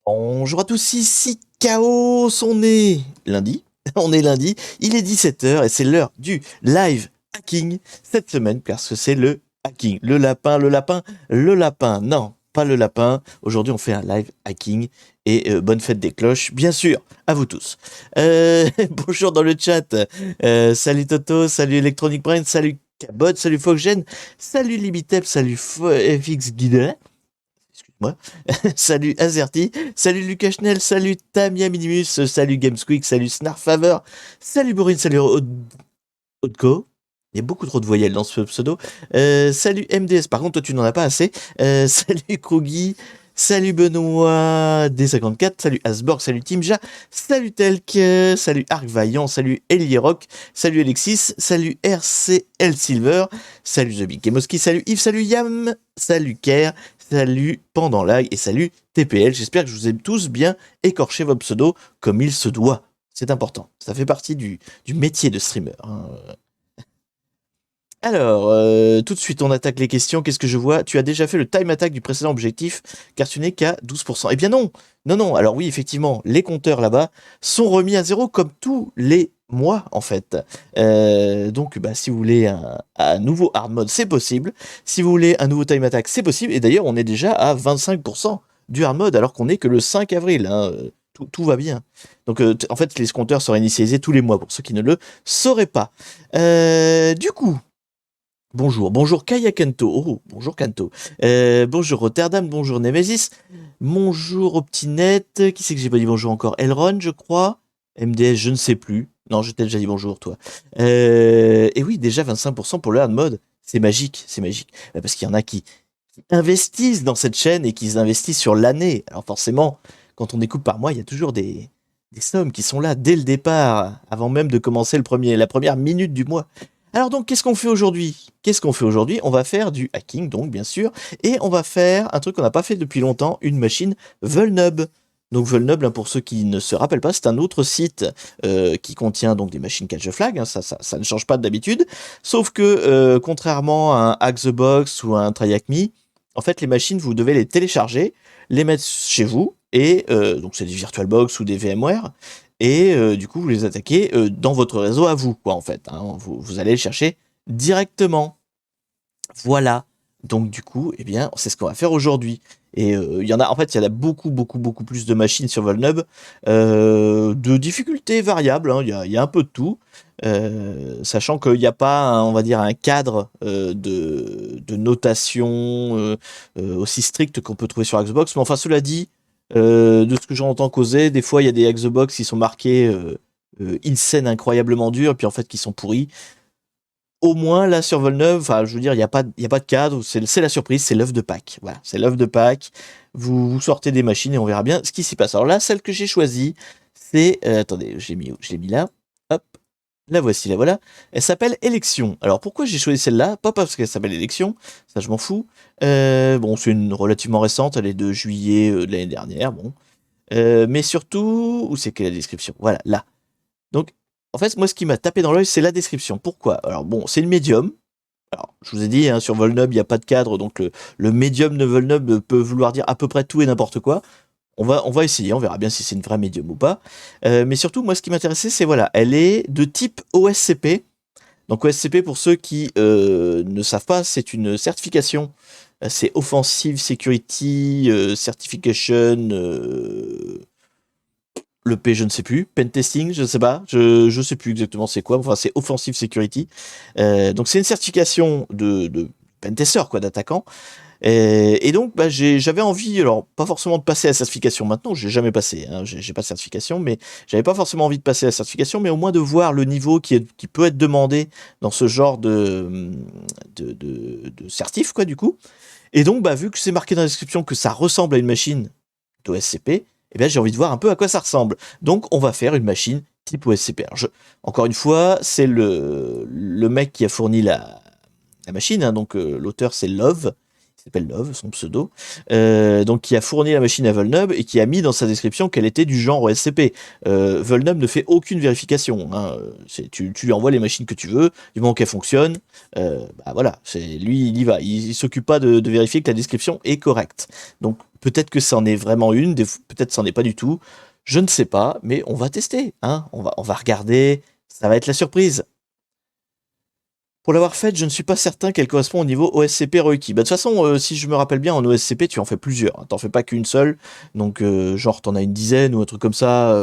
Bonjour à tous, ici Chaos, on est lundi, on est lundi, il est 17 h et c'est l'heure du live hacking cette semaine parce que c'est le hacking, le lapin, non, pas le lapin, aujourd'hui on fait un live hacking et bonne fête des cloches, bien sûr, à vous tous. Bonjour dans le chat, salut Toto, salut Electronic Brain, salut Cabot, salut Foggen, salut Limitep, salut FX Guide, excuse-moi. Salut Azerty, salut Lucas Schnell, salut Tamia Minimus, salut Gamesqueak, salut Snarfavor, salut Borin, salut Odko. Il y a beaucoup trop de voyelles dans ce pseudo. Salut MDS, par contre toi tu n'en as pas assez. Salut Krugi, salut Benoît D54, salut Asborg, salut Timja, salut Telk, salut Arc Vaillant, salut Elierock, salut Alexis, salut RCL Silver, salut The Big Kemoski, salut Yves, salut Yam, salut Kerr, salut Pandandlag et salut TPL. J'espère que je vous ai tous bien écorché vos pseudos comme il se doit. C'est important. Ça fait partie du métier de streamer. Hein. Alors, tout de suite, on attaque les questions. Qu'est-ce que je vois? Tu as déjà fait le time attack du précédent objectif, car tu n'es qu'à 12%. Eh bien non. Non, non. Alors oui, effectivement, les compteurs là-bas sont remis à zéro comme tous les mois, en fait. Donc, bah, si vous voulez un nouveau hard mode, c'est possible. Si vous voulez un nouveau time attack, c'est possible. Et d'ailleurs, on est déjà à 25% du hard mode, alors qu'on n'est que le 5 avril. Hein. Tout va bien. Donc, en fait, les compteurs seraient initialisés tous les mois, pour ceux qui ne le sauraient pas. Du coup... Bonjour Kaya Kanto. Oh, bonjour Kanto. Bonjour Rotterdam, bonjour Nemesis. Bonjour Optinet. Qui c'est que j'ai pas dit bonjour encore? Elron, je crois. MDS, je ne sais plus. Non, je t'ai déjà dit bonjour, toi. Et oui, déjà 25% pour le hard mode. C'est magique, c'est magique. Parce qu'il y en a qui investissent dans cette chaîne et qui investissent sur l'année. Alors forcément, quand on découpe par mois, il y a toujours des sommes qui sont là dès le départ, avant même de commencer la première minute du mois. Alors donc, qu'est-ce qu'on fait aujourd'hui? Qu'est-ce qu'on fait aujourd'hui? On va faire du hacking, donc bien sûr, et on va faire un truc qu'on n'a pas fait depuis longtemps, une machine Vulnub. Donc Vulnub, hein, pour ceux qui ne se rappellent pas, c'est un autre site qui contient donc des machines catch flag, hein, ça ne change pas d'habitude, sauf que contrairement à un Hack the Box ou à un TryHackMe, en fait les machines, vous devez les télécharger, les mettre chez vous, et donc c'est des VirtualBox ou des VMware, et du coup vous les attaquez dans votre réseau à vous, quoi, en fait. Hein. Vous allez les chercher directement. Voilà. Donc du coup, eh bien, c'est ce qu'on va faire aujourd'hui. Et il y en a, en fait, il y en a beaucoup plus de machines sur Vulnub, de difficultés variables. Hein. Il y a un peu de tout, sachant qu'il n'y a pas, on va dire, un cadre de notation aussi strict qu'on peut trouver sur Xbox. Mais enfin, cela dit, de ce que j'en entends causer, des fois, il y a des Xbox qui sont marqués Insane incroyablement dur, et puis en fait, qui sont pourris. Au moins, là, sur Volneuve, enfin, je veux dire, il y a pas de cadre, c'est la surprise, c'est l'œuf de Pâques. Voilà, c'est l'œuf de Pâques. Vous sortez des machines et on verra bien ce qui s'y passe. Alors là, celle que j'ai choisie, c'est... attendez, je l'ai mis là. Hop, la voici, la voilà. Elle s'appelle Élection. Alors pourquoi j'ai choisi celle-là? Pas parce qu'elle s'appelle Élection, ça je m'en fous. Bon, c'est une relativement récente, elle est de juillet de l'année dernière, bon. Mais surtout, où c'est que la description? Voilà, là. Donc, en fait, moi, ce qui m'a tapé dans l'œil, c'est la description. Pourquoi? Alors bon, c'est le médium. Alors, je vous ai dit, hein, sur Volnub, il n'y a pas de cadre, donc le médium de Volnub peut vouloir dire à peu près tout et n'importe quoi. On va essayer, on verra bien si c'est une vraie médium ou pas. Mais surtout, moi, ce qui m'intéressait, c'est voilà, elle est de type OSCP. Donc OSCP, pour ceux qui ne savent pas, c'est une certification. C'est Offensive Security Certification. Le P, je ne sais plus. Pentesting, je ne sais pas. Je sais plus exactement c'est quoi. Enfin, c'est Offensive Security. Donc, c'est une certification de pentester, quoi, d'attaquant. Et donc, bah, j'avais envie, alors, pas forcément de passer à la certification maintenant. J'ai jamais passé. Hein, j'ai pas de certification, mais j'avais pas forcément envie de passer à la certification, mais au moins de voir le niveau qui peut être demandé dans ce genre de certif, quoi, du coup. Et donc, bah, vu que c'est marqué dans la description que ça ressemble à une machine d'OSCP, eh bien, j'ai envie de voir un peu à quoi ça ressemble. Donc, on va faire une machine type OSCP. Alors, encore une fois, c'est le mec qui a fourni la machine, hein, donc l'auteur c'est Love, il s'appelle Love, son pseudo, donc qui a fourni la machine à Volnub et qui a mis dans sa description qu'elle était du genre OSCP. Volnub ne fait aucune vérification. Hein. Tu lui envoies les machines que tu veux, du moment qu'elles fonctionnent, bah voilà, lui il y va. Il s'occupe pas de vérifier que la description est correcte. Donc peut-être que c'en est vraiment une, peut-être c'en est pas du tout. Je ne sais pas, mais on va tester. Hein. On va regarder. Ça va être la surprise. Pour l'avoir faite, je ne suis pas certain qu'elle correspond au niveau OSCP requis. Bah, de toute façon, si je me rappelle bien, en OSCP, tu en fais plusieurs. Hein. T'en fais pas qu'une seule. Donc, genre, t'en as une dizaine ou un truc comme ça.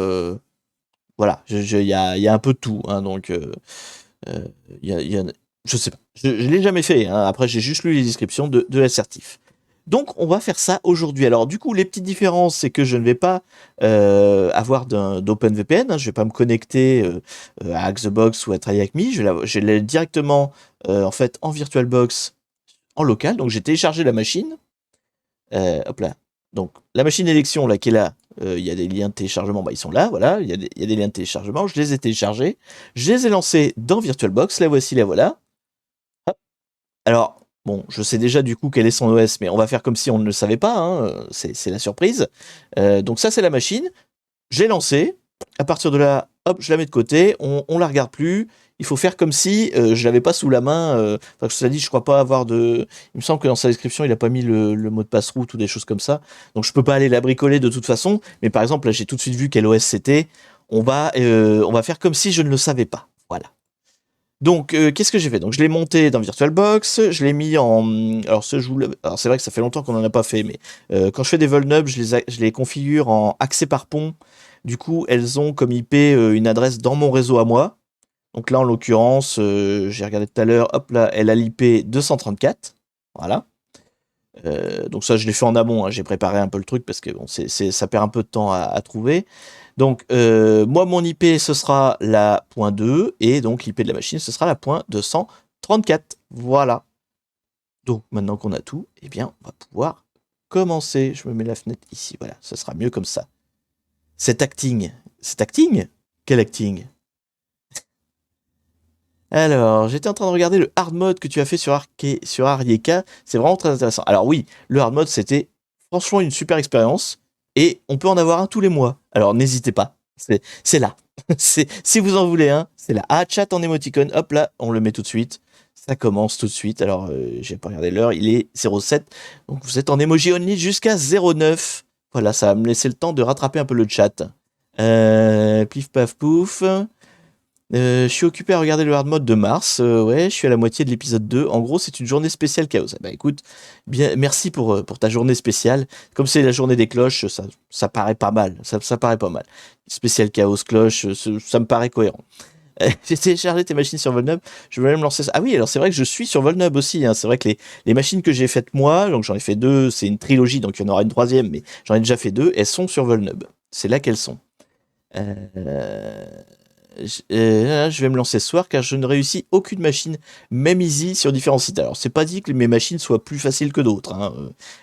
Voilà, il y a un peu de tout. Hein, donc, je sais pas. Je l'ai jamais fait. Hein. Après, j'ai juste lu les descriptions de l'assertif. Donc, on va faire ça aujourd'hui. Alors, du coup, les petites différences, c'est que je ne vais pas avoir d'OpenVPN. Hein, je ne vais pas me connecter à Xbox ou à TryHackMe. Je l'ai directement en fait en VirtualBox en local. Donc, j'ai téléchargé la machine. Hop là. Donc, la machine d'élection là qui est là. Il y a des liens de téléchargement. Bah, ils sont là. Voilà. Il y a des liens de téléchargement. Je les ai téléchargés. Je les ai lancés dans VirtualBox. La voici. La voilà. Hop. Alors. Bon, je sais déjà du coup quel est son OS, mais on va faire comme si on ne le savait pas, hein, c'est la surprise. Donc ça c'est la machine, j'ai lancé, à partir de là, hop, je la mets de côté, on la regarde plus, il faut faire comme si je l'avais pas sous la main, enfin cela dit, je crois pas avoir de... Il me semble que dans sa description, il a pas mis le mot de passe route ou des choses comme ça, donc je peux pas aller la bricoler de toute façon, mais par exemple là j'ai tout de suite vu quel OS c'était, on va faire comme si je ne le savais pas, voilà. Donc, qu'est-ce que j'ai fait? Donc, je l'ai monté dans VirtualBox, je l'ai mis en... Alors, alors c'est vrai que ça fait longtemps qu'on n'en a pas fait, mais quand je fais des Volnub, je les configure en accès par pont. Du coup, elles ont comme IP une adresse dans mon réseau à moi. Donc là, en l'occurrence, j'ai regardé tout à l'heure, hop là, elle a l'IP 234. Voilà. Donc ça, je l'ai fait en amont, hein, j'ai préparé un peu le truc parce que bon, ça perd un peu de temps à trouver. Donc, moi, mon IP, ce sera la .2, et donc l'IP de la machine, ce sera la .234. Voilà. Donc, maintenant qu'on a tout, eh bien, on va pouvoir commencer. Je me mets la fenêtre ici, voilà, ce sera mieux comme ça. Cet acting. Quel acting? Alors, j'étais en train de regarder le hard mode que tu as fait sur Arieka. C'est vraiment très intéressant. Alors oui, le hard mode, c'était franchement une super expérience. Et on peut en avoir un tous les mois. Alors n'hésitez pas. C'est là. Si vous en voulez un, c'est là. Ah, chat en émoticône. Hop là, on le met tout de suite. Ça commence tout de suite. Alors, j'ai pas regardé l'heure. Il est 07. Donc vous êtes en emoji only jusqu'à 09. Voilà, ça va me laisser le temps de rattraper un peu le chat. Plif paf pouf. Je suis occupé à regarder le hard mode de mars. Ouais, je suis à la moitié de l'épisode 2. En gros, c'est une journée spéciale Chaos. Bah écoute, bien, merci pour ta journée spéciale. Comme c'est la journée des cloches, ça paraît pas mal. Ça paraît pas mal. Spécial Chaos cloche, ça me paraît cohérent. J'ai téléchargé tes machines sur Volnub. Je vais même lancer ça. Ah oui, alors c'est vrai que je suis sur Volnub aussi. Hein. C'est vrai que les machines que j'ai faites moi, donc j'en ai fait 2, c'est une trilogie, donc il y en aura une troisième, mais j'en ai déjà fait 2. Elles sont sur Volnub. C'est là qu'elles sont. Je vais me lancer ce soir car je ne réussis aucune machine, même easy, sur différents sites. Alors, c'est pas dit que mes machines soient plus faciles que d'autres. Hein.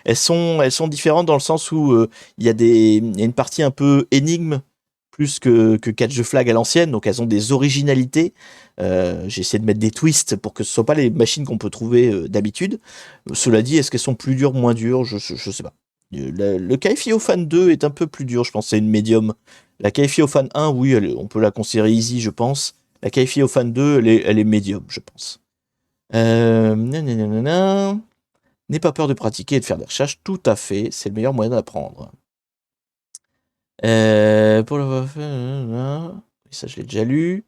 Elles sont différentes dans le sens où il y a une partie un peu énigme plus que catch the flag à l'ancienne, donc elles ont des originalités. J'ai essayé de mettre des twists pour que ce ne soient pas les machines qu'on peut trouver d'habitude. Cela dit, est-ce qu'elles sont plus dures, moins dures? Je sais pas. Le KFIO Fan 2 est un peu plus dur, je pense, c'est une médium. La KFIO Fan 1, oui, on peut la considérer easy, je pense. La KFIO Fan 2, elle est médium, je pense. N'aie pas peur de pratiquer et de faire des recherches, tout à fait, c'est le meilleur moyen d'apprendre. Pour le... Ça, je l'ai déjà lu.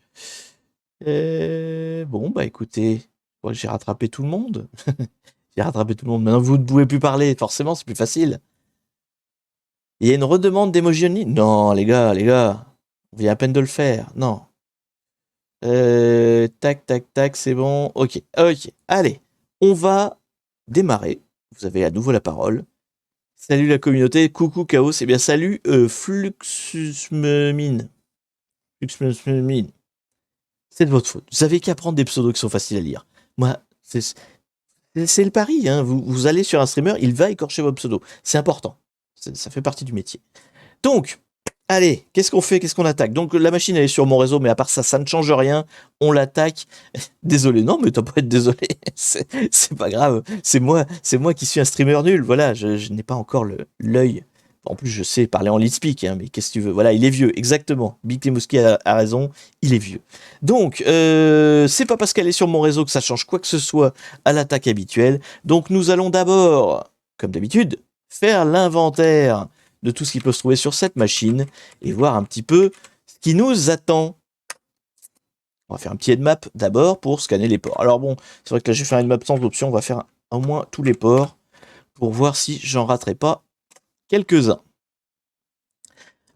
Bon, bah écoutez, ouais, j'ai rattrapé tout le monde. J'ai rattrapé tout le monde. Maintenant, vous ne pouvez plus parler, forcément, c'est plus facile. Il y a une redemande d'emoji only? Non, les gars, on vient à peine de le faire. Non. Tac, tac, tac, c'est bon. Ok, allez, on va démarrer. Vous avez à nouveau la parole. Salut la communauté, coucou Chaos, et bien salut Fluxusmine. Fluxusmine. C'est de votre faute. Vous avez qu'à prendre des pseudos qui sont faciles à lire. Moi, c'est le pari. Hein. Vous allez sur un streamer, il va écorcher votre pseudo. C'est important. Ça fait partie du métier. Donc, Allez, qu'est-ce qu'on fait? Qu'est-ce qu'on attaque? Donc la machine elle est sur mon réseau, mais à part ça, ça ne change rien. On l'attaque. Désolé, non, mais t'as pas à être désolé. C'est pas grave. C'est moi qui suis un streamer nul. Voilà, je n'ai pas encore l'œil. En plus, je sais parler en lead speak, hein, mais qu'est-ce que tu veux? Voilà, il est vieux, exactement. Big Temouski a raison, il est vieux. Donc, c'est pas parce qu'elle est sur mon réseau que ça change quoi que ce soit à l'attaque habituelle. Donc, nous allons d'abord, comme d'habitude, faire l'inventaire de tout ce qui peut se trouver sur cette machine et voir un petit peu ce qui nous attend. On va faire un petit headmap d'abord pour scanner les ports. Alors bon, c'est vrai que là j'ai fait un headmap sans option, on va faire au moins tous les ports pour voir si j'en raterai pas quelques-uns.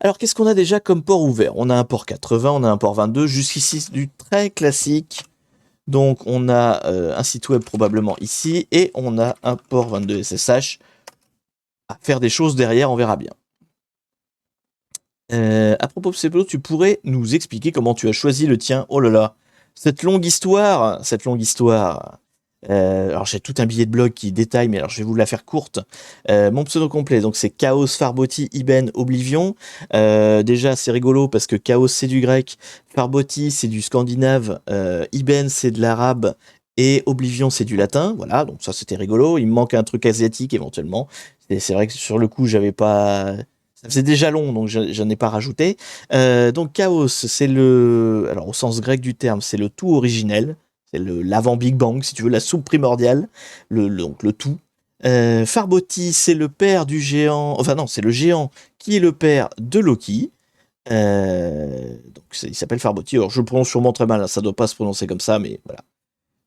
Alors qu'est-ce qu'on a déjà comme port ouvert? On a un port 80, on a un port 22, jusqu'ici c'est du très classique. Donc on a un site web probablement ici et on a un port 22 SSH à faire des choses derrière, on verra bien. À propos de CPO, tu pourrais nous expliquer comment tu as choisi le tien? Oh là là, cette longue histoire, cette longue histoire. Alors j'ai tout un billet de blog qui détaille, mais alors je vais vous la faire courte. Mon pseudo complet, donc c'est Chaos, Farboti, Iben, Oblivion. Déjà c'est rigolo parce que Chaos c'est du grec, Farboti c'est du scandinave, Iben c'est de l'arabe et Oblivion c'est du latin. Voilà, donc ça c'était rigolo. Il me manque un truc asiatique éventuellement. C'est vrai que sur le coup j'avais pas. Ça faisait déjà long, donc j'en ai pas rajouté. Donc Chaos, c'est le, alors au sens grec du terme, c'est le tout originel. C'est l'avant Big Bang, si tu veux, la soupe primordiale, donc le tout. Farboti, c'est le père du géant, enfin non, c'est le géant qui est le père de Loki. Donc il s'appelle Farboti. Alors je le prononce sûrement très mal, hein, ça doit pas se prononcer comme ça, mais voilà.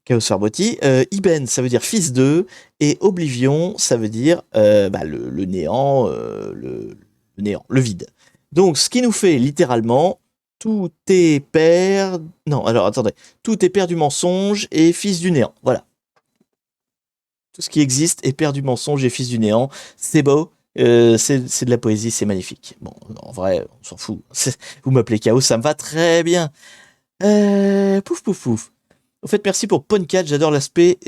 Chaos Farboti. Iben, ça veut dire fils d'eux, et Oblivion, ça veut dire le néant, le néant, le vide. Donc ce qui nous fait littéralement tout est père. Non, alors attendez. Tout est père du mensonge et fils du néant. Voilà. Tout ce qui existe est père du mensonge et fils du néant. C'est beau. C'est de la poésie, c'est magnifique. Bon, en vrai, on s'en fout. Vous m'appelez Chaos, ça me va très bien. Pouf, pouf, pouf. Au fait, merci pour Poncat, j'adore l'aspect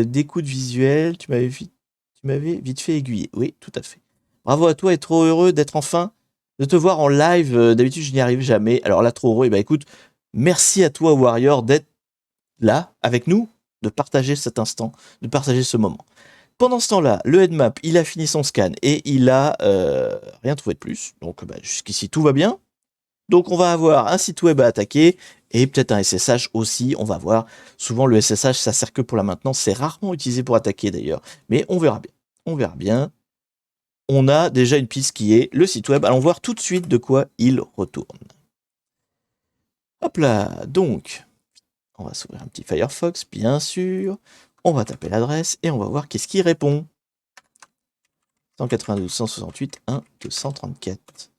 d'écoute visuelle. Tu m'avais vite fait aiguiller. Oui, tout à fait. Bravo à toi et trop heureux d'être enfin, de te voir en live. D'habitude, je n'y arrive jamais. Alors là, trop heureux. Et bah écoute, merci à toi, Warrior, d'être là avec nous, de partager cet instant, de partager ce moment. Pendant ce temps-là, le headmap, il a fini son scan et il a rien trouvé de plus. Donc jusqu'ici, tout va bien. Donc on va avoir un site web à attaquer et peut-être un SSH aussi, on va voir. Souvent le SSH ça sert que pour la maintenance, c'est rarement utilisé pour attaquer d'ailleurs, mais on verra bien. On verra bien. On a déjà une piste qui est le site web, allons voir tout de suite de quoi il retourne. Hop là, donc on va s'ouvrir un petit Firefox, bien sûr. On va taper l'adresse et on va voir qu'est-ce qui répond. 192, 168, 1, 234.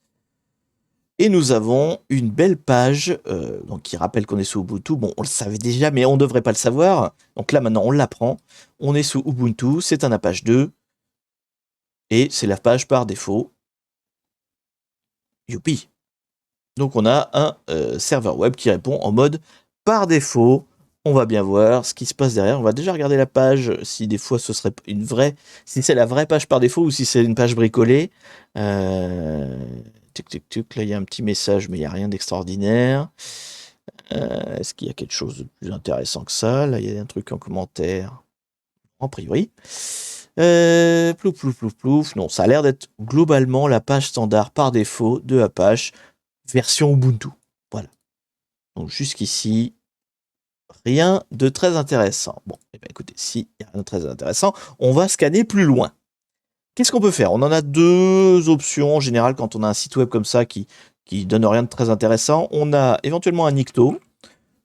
Et nous avons une belle page donc qui rappelle qu'on est sous Ubuntu. Bon, on le savait déjà, mais on ne devrait pas le savoir. Donc là, maintenant, on l'apprend. On est sous Ubuntu, c'est un Apache 2. Et c'est la page par défaut. Youpi. Donc on a un serveur web qui répond en mode par défaut. On va bien voir ce qui se passe derrière. On va déjà regarder la page, si des fois ce serait une vraie... Si c'est la vraie page par défaut ou si c'est une page bricolée. Là, il y a un petit message, mais il n'y a rien d'extraordinaire. Est-ce qu'il y a quelque chose de plus intéressant que ça? Là, il y a un truc en commentaire. En priori. Plouf, plouf, plouf, plouf. Non, ça a l'air d'être globalement la page standard par défaut de Apache, version Ubuntu. Voilà. Donc jusqu'ici, rien de très intéressant. Bon, eh bien, écoutez, si il n'y a rien de très intéressant, on va scanner plus loin. Qu'est-ce qu'on peut faire? On en a deux options en général quand on a un site web comme ça qui donne rien de très intéressant. On a éventuellement un Nikto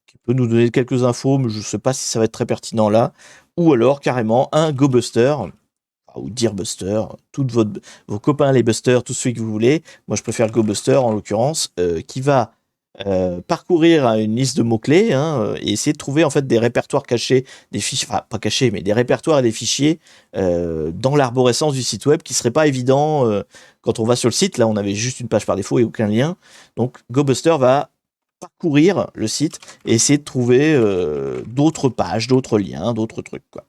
qui peut nous donner quelques infos, mais je ne sais pas si ça va être très pertinent là. Ou alors carrément un GoBuster ou DearBuster, tous vos copains les busters, tous ceux que vous voulez. Moi je préfère le GoBuster en l'occurrence, qui va parcourir une liste de mots-clés et essayer de trouver en fait des répertoires cachés, des fichiers, enfin pas cachés, mais des répertoires et des fichiers dans l'arborescence du site web qui ne seraient pas évidents quand on va sur le site. Là, on avait juste une page par défaut et aucun lien. Donc, GoBuster va parcourir le site et essayer de trouver d'autres pages, d'autres liens, d'autres trucs, quoi.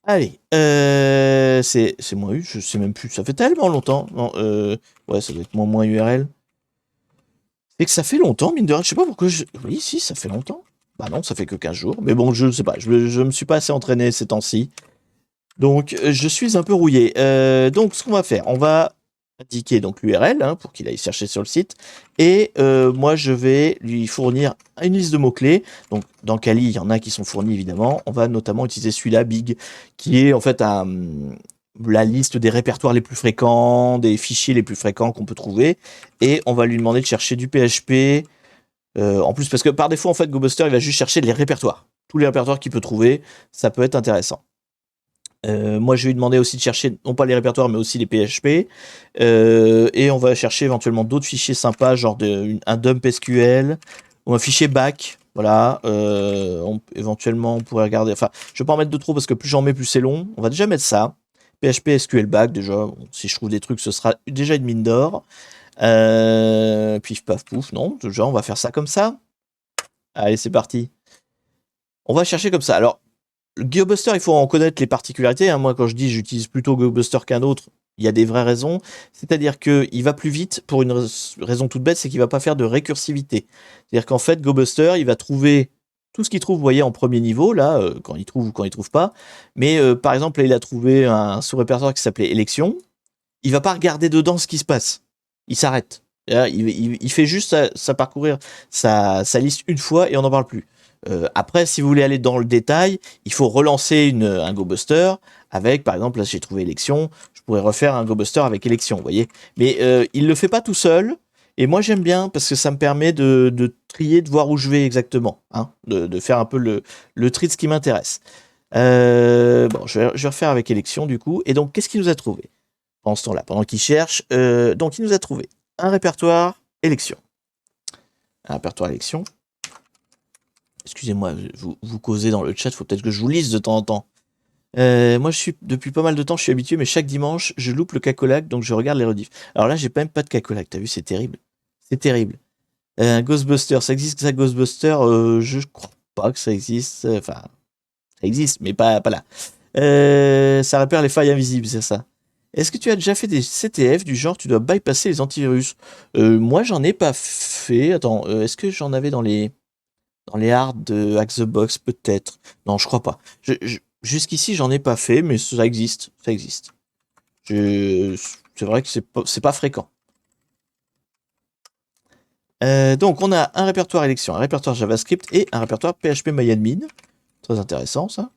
Allez, c'est moins U, je sais même plus, ça fait tellement longtemps. Non, ouais, ça doit être moins URL. C'est que ça fait longtemps, mine de rien, je sais pas pourquoi je... Oui, si, ça fait longtemps. Bah non, ça fait que 15 jours. Mais bon, je sais pas, je me suis pas assez entraîné ces temps-ci. Donc, je suis un peu rouillé. Donc, ce qu'on va faire, on va indiquer donc l'URL hein, pour qu'il aille chercher sur le site. Et moi, je vais lui fournir une liste de mots-clés. Donc, dans Kali, il y en a qui sont fournis, évidemment. On va notamment utiliser celui-là, Big, qui est en fait la liste des répertoires les plus fréquents, des fichiers les plus fréquents qu'on peut trouver. Et on va lui demander de chercher du PHP. En plus, parce que par défaut, en fait, GoBuster, il va juste chercher les répertoires. Tous les répertoires qu'il peut trouver, ça peut être intéressant. Moi, je vais lui demander aussi de chercher, non pas les répertoires, mais aussi les PHP. Et on va chercher éventuellement d'autres fichiers sympas, genre un dump SQL ou un fichier back. Voilà. Éventuellement, on pourrait regarder. Enfin, je vais pas en mettre de trop parce que plus j'en mets, plus c'est long. On va déjà mettre ça. PHP SQL back, déjà. Bon, si je trouve des trucs, ce sera déjà une mine d'or. Pif paf pouf, non. Déjà, on va faire ça comme ça. Allez, c'est parti. On va chercher comme ça. Alors, GeoBuster, il faut en connaître les particularités. Hein. Moi, quand je dis j'utilise plutôt GeoBuster qu'un autre, il y a des vraies raisons. C'est-à-dire qu'il va plus vite pour une raison toute bête, c'est qu'il va pas faire de récursivité. C'est-à-dire qu'en fait, GeoBuster, il va trouver tout ce qu'il trouve, vous voyez, en premier niveau, là, quand il trouve ou quand il trouve pas. Mais par exemple, là, il a trouvé un sous-répertoire qui s'appelait élection. Il va pas regarder dedans ce qui se passe. Il s'arrête. Il fait juste parcourir sa liste une fois et on n'en parle plus. Après, si vous voulez aller dans le détail, il faut relancer un GoBuster avec, par exemple, là j'ai trouvé élection, je pourrais refaire un GoBuster avec élection, vous voyez. Mais il le fait pas tout seul, et moi j'aime bien parce que ça me permet de trier, de voir où je vais exactement, hein, de faire un peu le tri de ce qui m'intéresse. Bon, je vais refaire avec élection du coup. Et donc, qu'est-ce qu'il nous a trouvé pendant ce temps-là, pendant qu'il cherche? Donc, il nous a trouvé un répertoire élection. Un répertoire élection. Excusez-moi, vous causez dans le chat, faut peut-être que je vous lise de temps en temps. Moi, depuis pas mal de temps, je suis habitué, mais chaque dimanche, je loupe le cacolac, donc je regarde les rediffs. Alors là, j'ai même pas de cacolac, t'as vu, c'est terrible. C'est terrible. Un Ghostbuster, ça existe ça, Ghostbuster? Je crois pas que ça existe. Enfin, ça existe, mais pas là. Ça repère les failles invisibles, c'est ça. Est-ce que tu as déjà fait des CTF du genre tu dois bypasser les antivirus? Moi, j'en ai pas fait. Attends, est-ce que j'en avais dans les hards de Hack the Box, peut-être? Non, je crois pas. Jusqu'ici, j'en ai pas fait, mais ça existe. Ça existe. C'est vrai que c'est pas fréquent. Donc, on a un répertoire élection, un répertoire JavaScript et un répertoire PHP-MyAdmin. Très intéressant, ça.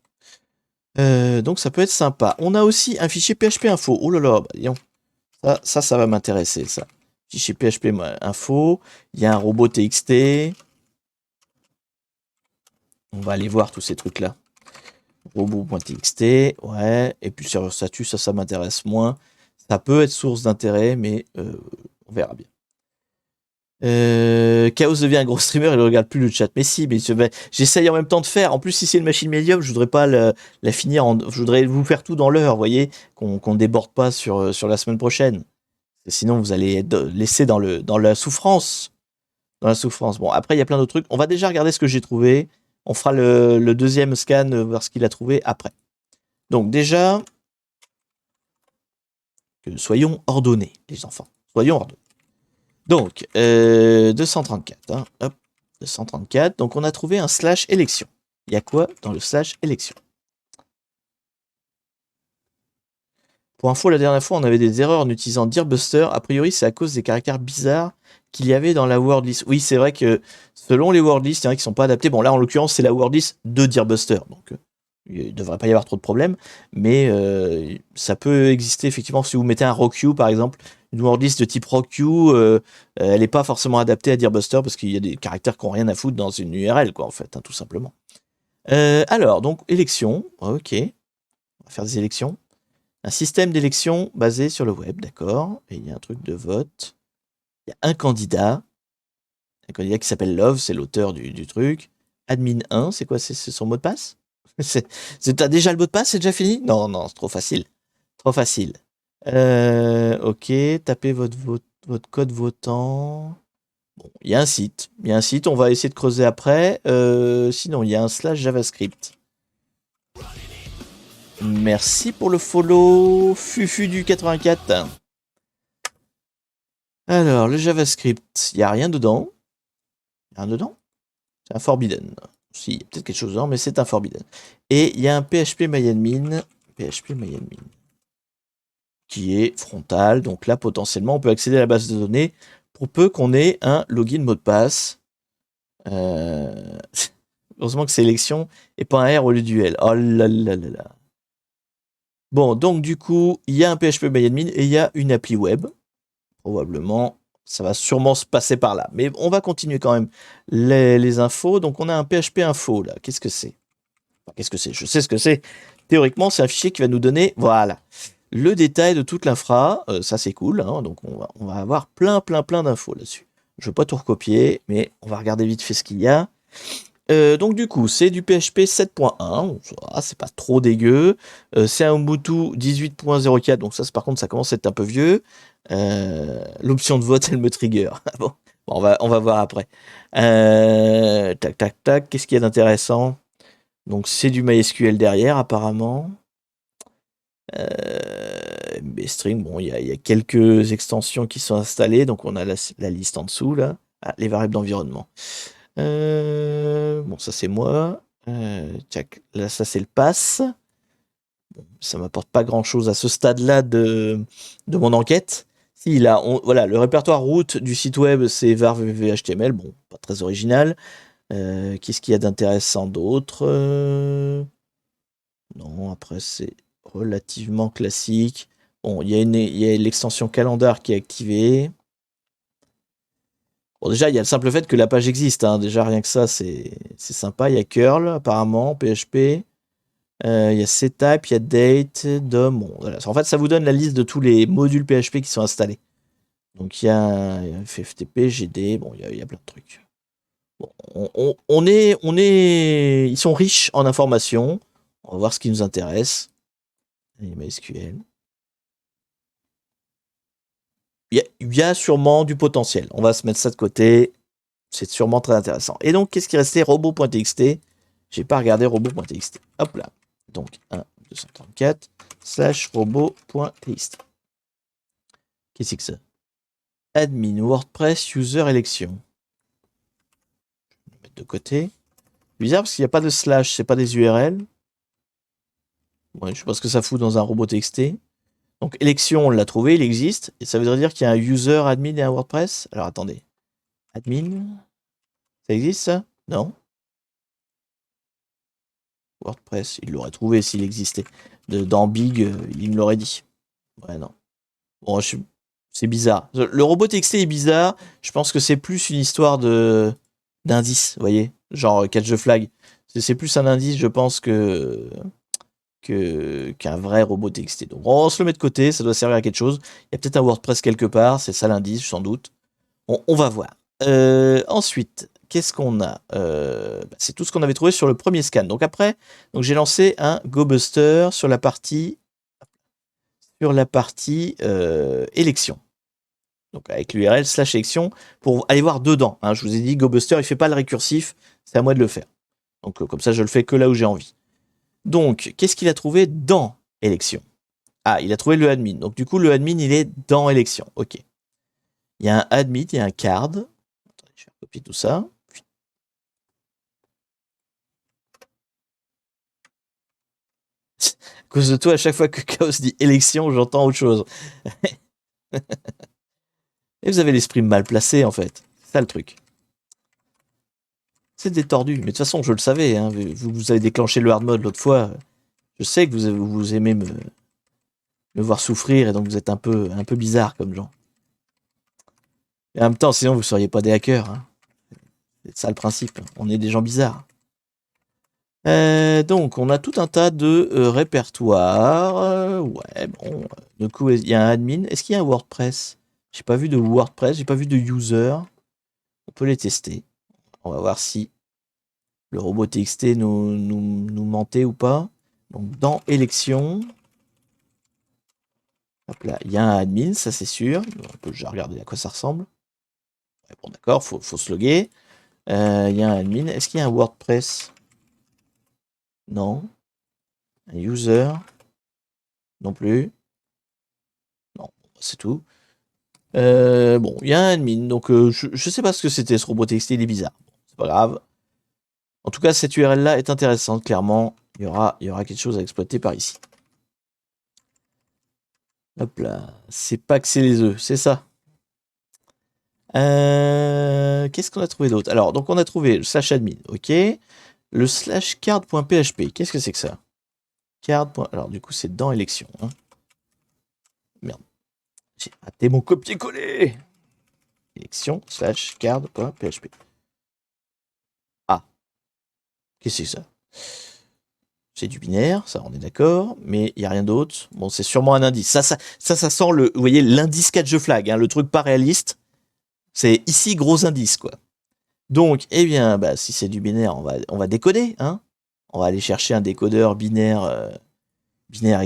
Donc, ça peut être sympa. On a aussi un fichier PHP info. Oh là là, bah, disons. Ça va m'intéresser, ça. Fichier PHP info. Il y a un robot TXT. On va aller voir tous ces trucs-là. Robot.txt, ouais. Et puis serveur statut, ça m'intéresse moins. Ça peut être source d'intérêt, mais on verra bien. Chaos devient un gros streamer, il ne regarde plus le chat. Mais si, mais j'essaye en même temps de faire. En plus, si c'est une machine médium, je voudrais pas la finir. Je voudrais vous faire tout dans l'heure, vous voyez, qu'on ne déborde pas sur la semaine prochaine. Sinon, vous allez être laissé dans la souffrance. Dans la souffrance. Bon, après, il y a plein d'autres trucs. On va déjà regarder ce que j'ai trouvé. On fera le deuxième scan, voir ce qu'il a trouvé après. Donc déjà, soyons ordonnés, les enfants. Soyons ordonnés. Donc, 234. Hein, hop, 234. Donc, on a trouvé un slash élection. Il y a quoi dans le slash élection? Pour info, la dernière fois, on avait des erreurs en utilisant Dearbuster. A priori, c'est à cause des caractères bizarres qu'il y avait dans la word list. Oui, c'est vrai que selon les word lists, il y en a qui ne sont pas adaptés. Bon, là, en l'occurrence, c'est la word list de Dearbuster. Donc, il ne devrait pas y avoir trop de problèmes. Mais ça peut exister, effectivement, si vous mettez un RawQ, par exemple. Une word list de type RawQ, elle n'est pas forcément adaptée à Dearbuster parce qu'il y a des caractères qui n'ont rien à foutre dans une URL, quoi, en fait, hein, tout simplement. Alors, donc, élection. Ok. On va faire des élections. Un système d'élection basé sur le web, d'accord. Et il y a un truc de vote. Il y a un candidat qui s'appelle Love, c'est l'auteur du truc. Admin 1, c'est quoi? C'est son mot de passe? T'as déjà le mot de passe? C'est déjà fini? Non, non, c'est trop facile. Trop facile. Ok, tapez votre code votant. Bon, il y a un site. Il y a un site, on va essayer de creuser après. Sinon, il y a un slash JavaScript. Merci pour le follow, Fufu du 84. Alors, le JavaScript, il n'y a rien dedans. Rien dedans? C'est un forbidden. Si, il y a peut-être quelque chose dedans, mais c'est un forbidden. Et il y a un PHP-MyAdmin. PHP-MyAdmin. Qui est frontal. Donc là, potentiellement, on peut accéder à la base de données pour peu qu'on ait un login mot de passe. Heureusement que c'est élection et pas un R au lieu du L. Oh là là là là. Bon, donc du coup, il y a un PHP-MyAdmin et il y a une appli web. Probablement, ça va sûrement se passer par là. Mais on va continuer quand même les infos. Donc on a un PHP info là. Qu'est-ce que c'est? Enfin, qu'est-ce que c'est? Je sais ce que c'est. Théoriquement, c'est un fichier qui va nous donner, voilà, le détail de toute l'infra. Ça c'est cool, hein. Donc on va avoir plein d'infos là-dessus. Je ne vais pas tout recopier, mais on va regarder vite fait ce qu'il y a. Donc du coup, c'est du PHP 7.1, c'est pas trop dégueu. C'est un Ubuntu 18.04, donc ça, par contre, ça commence à être un peu vieux. L'option de vote, elle me trigger. Bon, on va voir après. Tac, tac, tac, qu'est-ce qu'il y a d'intéressant? Donc c'est du MySQL derrière, apparemment. MBString, bon, il y a quelques extensions qui sont installées, donc on a la liste en dessous, là. Ah, les variables d'environnement. Bon, ça c'est moi. Là, ça c'est le pass. Bon, ça m'apporte pas grand chose à ce stade-là de mon enquête. Si, là, voilà, le répertoire route du site web, c'est var vv.html. Bon, pas très original. Qu'est-ce qu'il y a d'intéressant d'autre? Non, après, c'est relativement classique. Bon, il y a l'extension calendar qui est activée. Bon, déjà, il y a le simple fait que la page existe, hein. Déjà, rien que ça, c'est sympa. Il y a curl, apparemment, PHP. Il y a setup, il y a date, DOM. Bon, voilà. En fait, ça vous donne la liste de tous les modules PHP qui sont installés. Donc, il y a FFTP, GD, bon, il y a plein de trucs. Bon, ils sont riches en informations. On va voir ce qui nous intéresse. MySQL. Il y a sûrement du potentiel. On va se mettre ça de côté. C'est sûrement très intéressant. Et donc, qu'est-ce qui restait? Robot.txt. J'ai pas regardé robot.txt. Hop là. Donc, 1.234 / robot.txt. Qu'est-ce que c'est que ça? Admin WordPress User Election. Je vais le mettre de côté. Bizarre parce qu'il n'y a pas de slash, c'est pas des URL. Ouais, je sais pas ce que ça fout dans un robot.txt. Donc, élection, on l'a trouvé, il existe. Et ça voudrait dire qu'il y a un user, admin et un WordPress. Alors, attendez. Admin. Ça existe, ça? Non. WordPress, il l'aurait trouvé s'il existait. Dans Big, il me l'aurait dit. Ouais, non. Bon, c'est bizarre. Le robot TXT est bizarre. Je pense que c'est plus une histoire d'indice, vous voyez? Genre catch the flag. C'est plus un indice, je pense, qu'un vrai robot TXT. Donc on se le met de côté, ça doit servir à quelque chose. Il y a peut-être un WordPress quelque part, c'est ça l'indice, sans doute. On va voir. Ensuite, qu'est-ce qu'on a? C'est tout ce qu'on avait trouvé sur le premier scan. Donc après, j'ai lancé un GoBuster sur la partie élection. Donc avec l'URL / élection pour aller voir dedans, hein. Je vous ai dit, GoBuster, il fait pas le récursif, c'est à moi de le faire. Donc comme ça, je le fais que là où j'ai envie. Donc, qu'est-ce qu'il a trouvé dans élection? Ah, il a trouvé le admin. Donc du coup, le admin, il est dans élection. Ok. Il y a un admin, il y a un card. Attendez, je vais copier tout ça. À cause de toi, à chaque fois que Chaos dit élection, j'entends autre chose. Et vous avez l'esprit mal placé, en fait. C'est ça le truc. C'est détordu. Mais de toute façon, je le savais, hein. Vous avez déclenché le hard mode l'autre fois. Je sais que vous aimez me voir souffrir et donc vous êtes un peu bizarre comme gens. Et en même temps, sinon vous seriez pas des hackers, hein. C'est ça le principe. On est des gens bizarres. Donc, on a tout un tas de répertoires. Ouais, bon. Du coup, il y a un admin. Est-ce qu'il y a un WordPress? J'ai pas vu de WordPress, j'ai pas vu de user. On peut les tester. On va voir si le robot TXT nous mentait ou pas. Donc, dans élection. Hop là, il y a un admin, ça c'est sûr. On peut déjà regarder à quoi ça ressemble. Ouais, bon, d'accord, faut se loguer. Il y a un admin. Est-ce qu'il y a un WordPress? Non. Un user. Non plus. Non, c'est tout. Bon, il y a un admin, donc je sais pas ce que c'était ce robot TXT, il est bizarre. Bon, c'est pas grave. En tout cas, cette URL-là est intéressante, clairement. Il y aura quelque chose à exploiter par ici. Hop là, c'est pas que c'est les œufs, c'est ça. Qu'est-ce qu'on a trouvé d'autre? Alors, donc on a trouvé le slash admin, ok. Le slash card.php, qu'est-ce que c'est que ça? Card. Alors, du coup, c'est dans élection. Hein. Merde. J'ai raté mon copier-coller. Élection slash card.php. Ah, qu'est-ce que c'est que ça? C'est du binaire, ça on est d'accord, mais il n'y a rien d'autre. Bon, c'est sûrement un indice. Ça sent le, vous voyez, l'indice catch flag, hein, le truc pas réaliste. C'est ici gros indice, quoi. Donc, eh bien, bah, si c'est du binaire, on va décoder, hein. On va aller chercher un décodeur binaire, binaire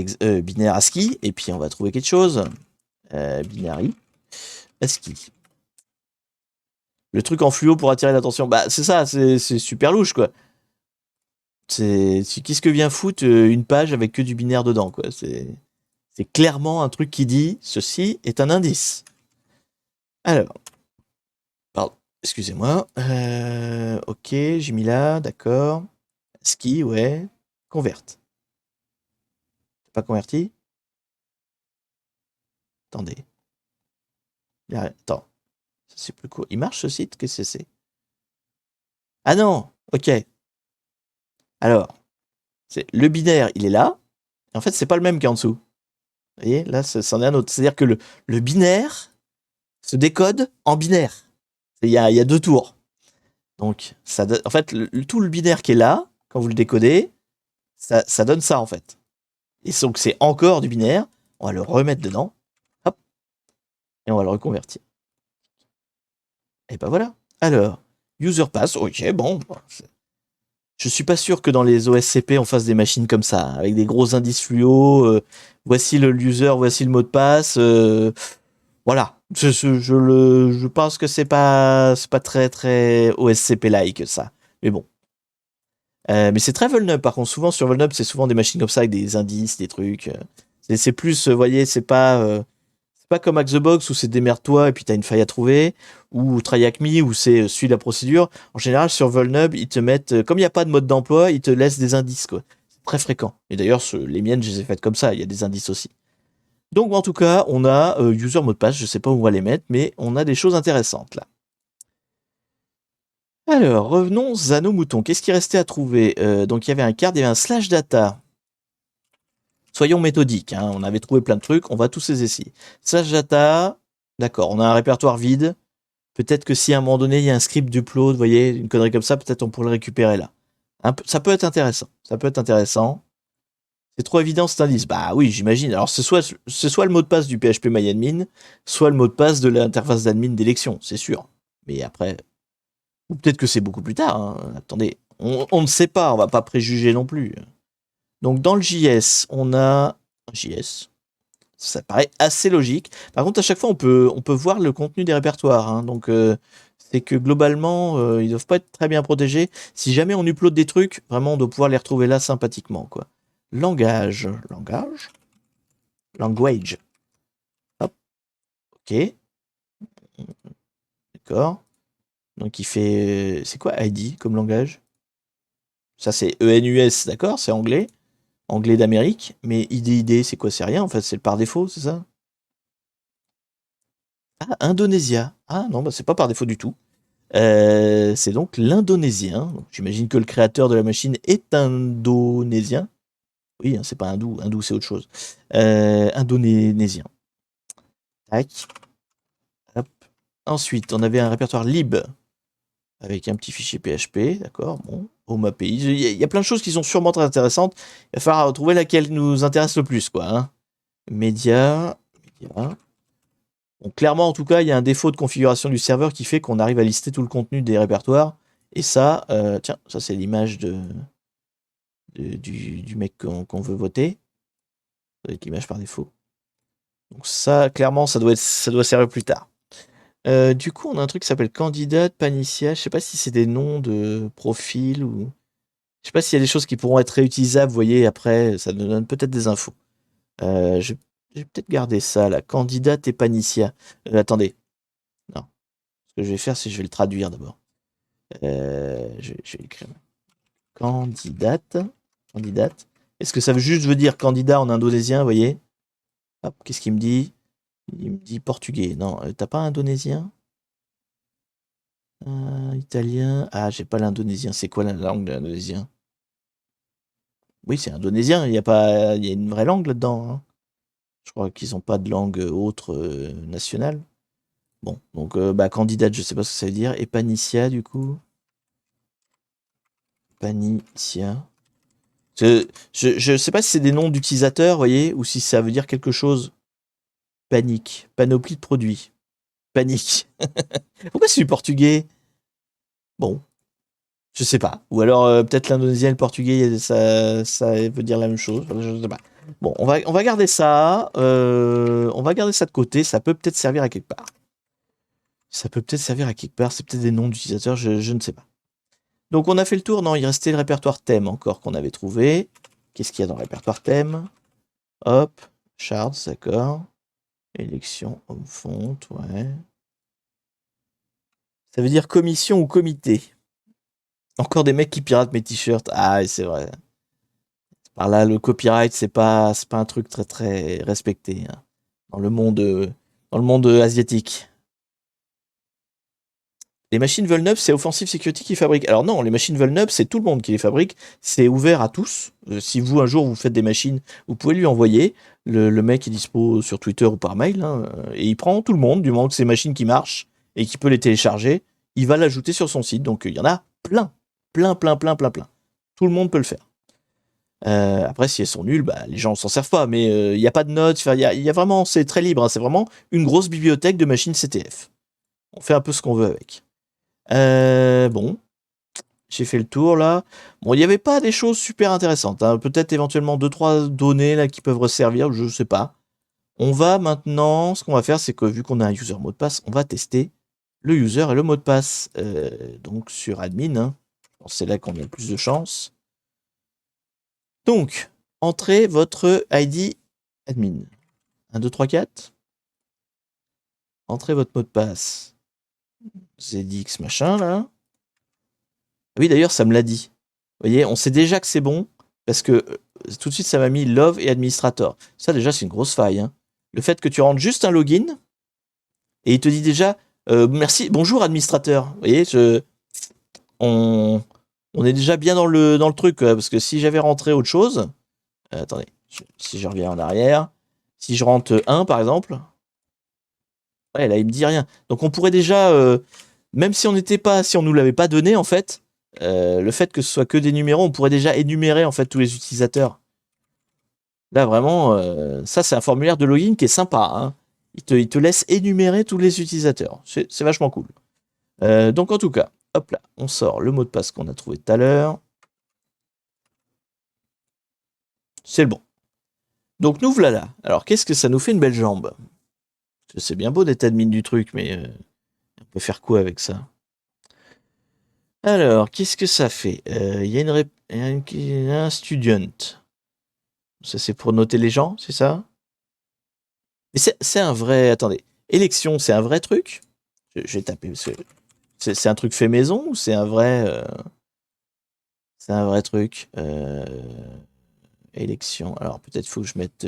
ASCII, et puis on va trouver quelque chose. Binary ASCII. Le truc en fluo pour attirer l'attention. Bah, c'est ça, c'est super louche, quoi. Qu'est-ce que vient foutre une page avec que du binaire dedans, quoi. C'est clairement un truc qui dit ceci est un indice. Alors, pardon, excusez-moi. Ok, j'ai mis là, d'accord. Ski, ouais. Converte. Pas converti? Attendez. Attends. C'est plus court. Il marche ce site? Qu'est-ce que c'est? Ah non! Ok. Alors, le binaire, il est là. En fait, c'est pas le même qu'en dessous. Vous voyez, là, c'en est un autre. C'est-à-dire que le binaire se décode en binaire. Il y a deux tours. Donc, en fait, tout le binaire qui est là, quand vous le décodez, ça donne ça, en fait. Et donc, c'est encore du binaire. On va le remettre dedans. Hop. Et on va le reconvertir. Et ben voilà. Alors, user pass. Ok, bon. Je suis pas sûr que dans les OSCP, on fasse des machines comme ça, hein, avec des gros indices fluo. Voici le user, voici le mot de passe. Voilà. Je pense que c'est pas très très OSCP-like ça. Mais bon. Mais c'est très vulnérable. Par contre, souvent sur vulnérable, c'est souvent des machines comme ça avec des indices, des trucs. C'est plus, vous voyez, c'est pas comme Hack the Box où c'est démerde-toi et puis t'as une faille à trouver, ou Try Hack Me où c'est suis la procédure. En général, sur Vulnub, ils te mettent, comme il n'y a pas de mode d'emploi, ils te laissent des indices, quoi. C'est très fréquent. Et d'ailleurs, les miennes, je les ai faites comme ça, il y a des indices aussi. Donc, en tout cas, on a user mot de passe, je sais pas où on va les mettre, mais on a des choses intéressantes là. Alors, revenons à nos moutons. Qu'est-ce qui restait à trouver? Donc, il y avait un card, il y avait un slash data. Soyons méthodiques, hein, on avait trouvé plein de trucs, on va tous les essayer. Slash data, d'accord, on a un répertoire vide. Peut-être que si à un moment donné il y a un script d'upload, vous voyez, une connerie comme ça, peut-être on pourrait le récupérer là. Ça peut être intéressant. Ça peut être intéressant. C'est trop évident cet indice. Bah oui, j'imagine. Alors c'est soit le mot de passe du PHP MyAdmin, soit le mot de passe de l'interface d'admin d'élection, c'est sûr. Mais après, ou peut-être que c'est beaucoup plus tard. Hein. Attendez, on ne sait pas, on va pas préjuger non plus. Donc dans le JS, on a un JS. Ça paraît assez logique. Par contre, à chaque fois, on peut voir le contenu des répertoires. Hein. Donc, c'est que globalement, ils doivent pas être très bien protégés. Si jamais on upload des trucs, vraiment, on doit pouvoir les retrouver là sympathiquement. Quoi. Langage. Language. Hop. Ok. D'accord. Donc, il fait. C'est quoi ID comme langage? Ça, c'est ENUS, d'accord? C'est anglais. Anglais d'Amérique. Mais IDID, c'est quoi? C'est rien. En fait, c'est le par défaut, c'est ça? Ah, Indonésia. Ah non, bah, c'est pas par défaut du tout. C'est donc l'indonésien. J'imagine que le créateur de la machine est indonésien. Oui, hein, c'est pas hindou. Hindou, c'est autre chose. Indonésien. Tac. Hop. Ensuite, on avait un répertoire lib avec un petit fichier PHP. D'accord. Bon. Home API. Il y a plein de choses qui sont sûrement très intéressantes. Il va falloir trouver laquelle nous intéresse le plus, quoi. Hein. Média. Donc, clairement, en tout cas, il y a un défaut de configuration du serveur qui fait qu'on arrive à lister tout le contenu des répertoires. Et ça, tiens, ça c'est l'image du mec qu'on veut voter. Avec l'image par défaut. Donc ça, clairement, ça doit servir plus tard. Du coup, on a un truc qui s'appelle candidate, Panicia. Je sais pas si c'est des noms de profil ou. Je sais pas s'il y a des choses qui pourront être réutilisables, vous voyez, après, ça nous donne peut-être des infos. Je vais peut-être garder ça, la candidate Epanicia. Attendez. Non. Ce que je vais faire, c'est que je vais le traduire d'abord. Je vais écrire candidate. Candidate. Est-ce que ça veut juste veut dire candidat en indonésien, vous voyez? Hop, qu'est-ce qu'il me dit? Il me dit portugais. Non, t'as pas indonésien? Italien. Ah, j'ai pas l'indonésien. C'est quoi la langue de l'indonésien? Oui, c'est indonésien. Il y a pas, il y a une vraie langue là-dedans, hein. Je crois qu'ils ont pas de langue autre nationale. Bon, donc bah, candidate, je sais pas ce que ça veut dire. Epanicia, du coup. Epanicia. Je sais pas si c'est des noms d'utilisateurs, vous voyez, ou si ça veut dire quelque chose. Panique. Panoplie de produits. Panique. Pourquoi c'est du portugais? Bon, je sais pas. Ou alors peut-être l'indonésien et le portugais, ça veut dire la même chose. Je sais pas. Bon, on va garder ça. On va garder ça de côté. Ça peut peut-être servir à quelque part. Ça peut peut-être servir à quelque part. C'est peut-être des noms d'utilisateurs, je ne sais pas. Donc on a fait le tour. Non, il restait le répertoire thème encore qu'on avait trouvé. Qu'est-ce qu'il y a dans le répertoire thème? Hop, charts, d'accord. Élection, homme fonte, ouais. Ça veut dire commission ou comité. Encore des mecs qui piratent mes t-shirts. Ah, c'est vrai. Par là, le copyright, c'est pas un truc très très respecté, hein, dans le monde asiatique. Les machines Vulnub, c'est Offensive Security qui fabrique. Alors non, les machines Vulnub, c'est tout le monde qui les fabrique. C'est ouvert à tous. Si vous, un jour, vous faites des machines, vous pouvez lui envoyer. Le mec est dispo sur Twitter ou par mail. Hein, et il prend tout le monde, du moment que c'est des machines qui marchent et qui peut les télécharger. Il va l'ajouter sur son site. Donc il y en a plein. Plein, plein, plein, plein, plein. Tout le monde peut le faire. Après, si elles sont nulles, bah, les gens s'en servent pas. Mais il n'y a pas de notes. Il y a vraiment, c'est très libre. Hein, c'est vraiment une grosse bibliothèque de machines CTF. On fait un peu ce qu'on veut avec. Bon, j'ai fait le tour là. Bon, il n'y avait pas des choses super intéressantes, hein. Peut-être éventuellement 2-3 données là qui peuvent resservir, je sais pas. On va maintenant, ce qu'on va faire, c'est que vu qu'on a un user mot de passe, on va tester le user et le mot de passe. Donc sur admin, hein. C'est là qu'on a le plus de chance. Donc, entrez votre ID admin. 1, 2, 3, 4. Entrez votre mot de passe. ZX machin là. Oui, d'ailleurs, ça me l'a dit. Vous voyez, on sait déjà que c'est bon, parce que tout de suite, ça m'a mis Love et Administrator. Ça, déjà, c'est une grosse faille. Hein. Le fait que tu rentres juste un login, et il te dit déjà, merci, bonjour administrateur. Vous voyez, on est déjà bien dans le truc, parce que si j'avais rentré autre chose, attendez, si je reviens en arrière, si je rentre 1, par exemple, ouais, là, il me dit rien. Donc, on pourrait déjà, même si on nous l'avait pas donné, en fait, le fait que ce soit que des numéros, on pourrait déjà énumérer en fait tous les utilisateurs. Là vraiment, ça c'est un formulaire de login qui est sympa. Hein. Il te laisse énumérer tous les utilisateurs. C'est vachement cool. Donc en tout cas, hop là, on sort le mot de passe qu'on a trouvé tout à l'heure. C'est le bon. Donc nous voilà là. Alors qu'est-ce que ça nous fait une belle jambe? C'est bien beau d'être admin du truc, mais on peut faire quoi avec ça? Alors, qu'est-ce que ça fait? Il y a un student. Ça, c'est pour noter les gens, c'est ça? Mais c'est un vrai... Attendez. Élection, c'est un vrai truc? Je vais taper. C'est un truc fait maison ou c'est un vrai... c'est un vrai truc? Élection. Alors, peut-être faut que je mette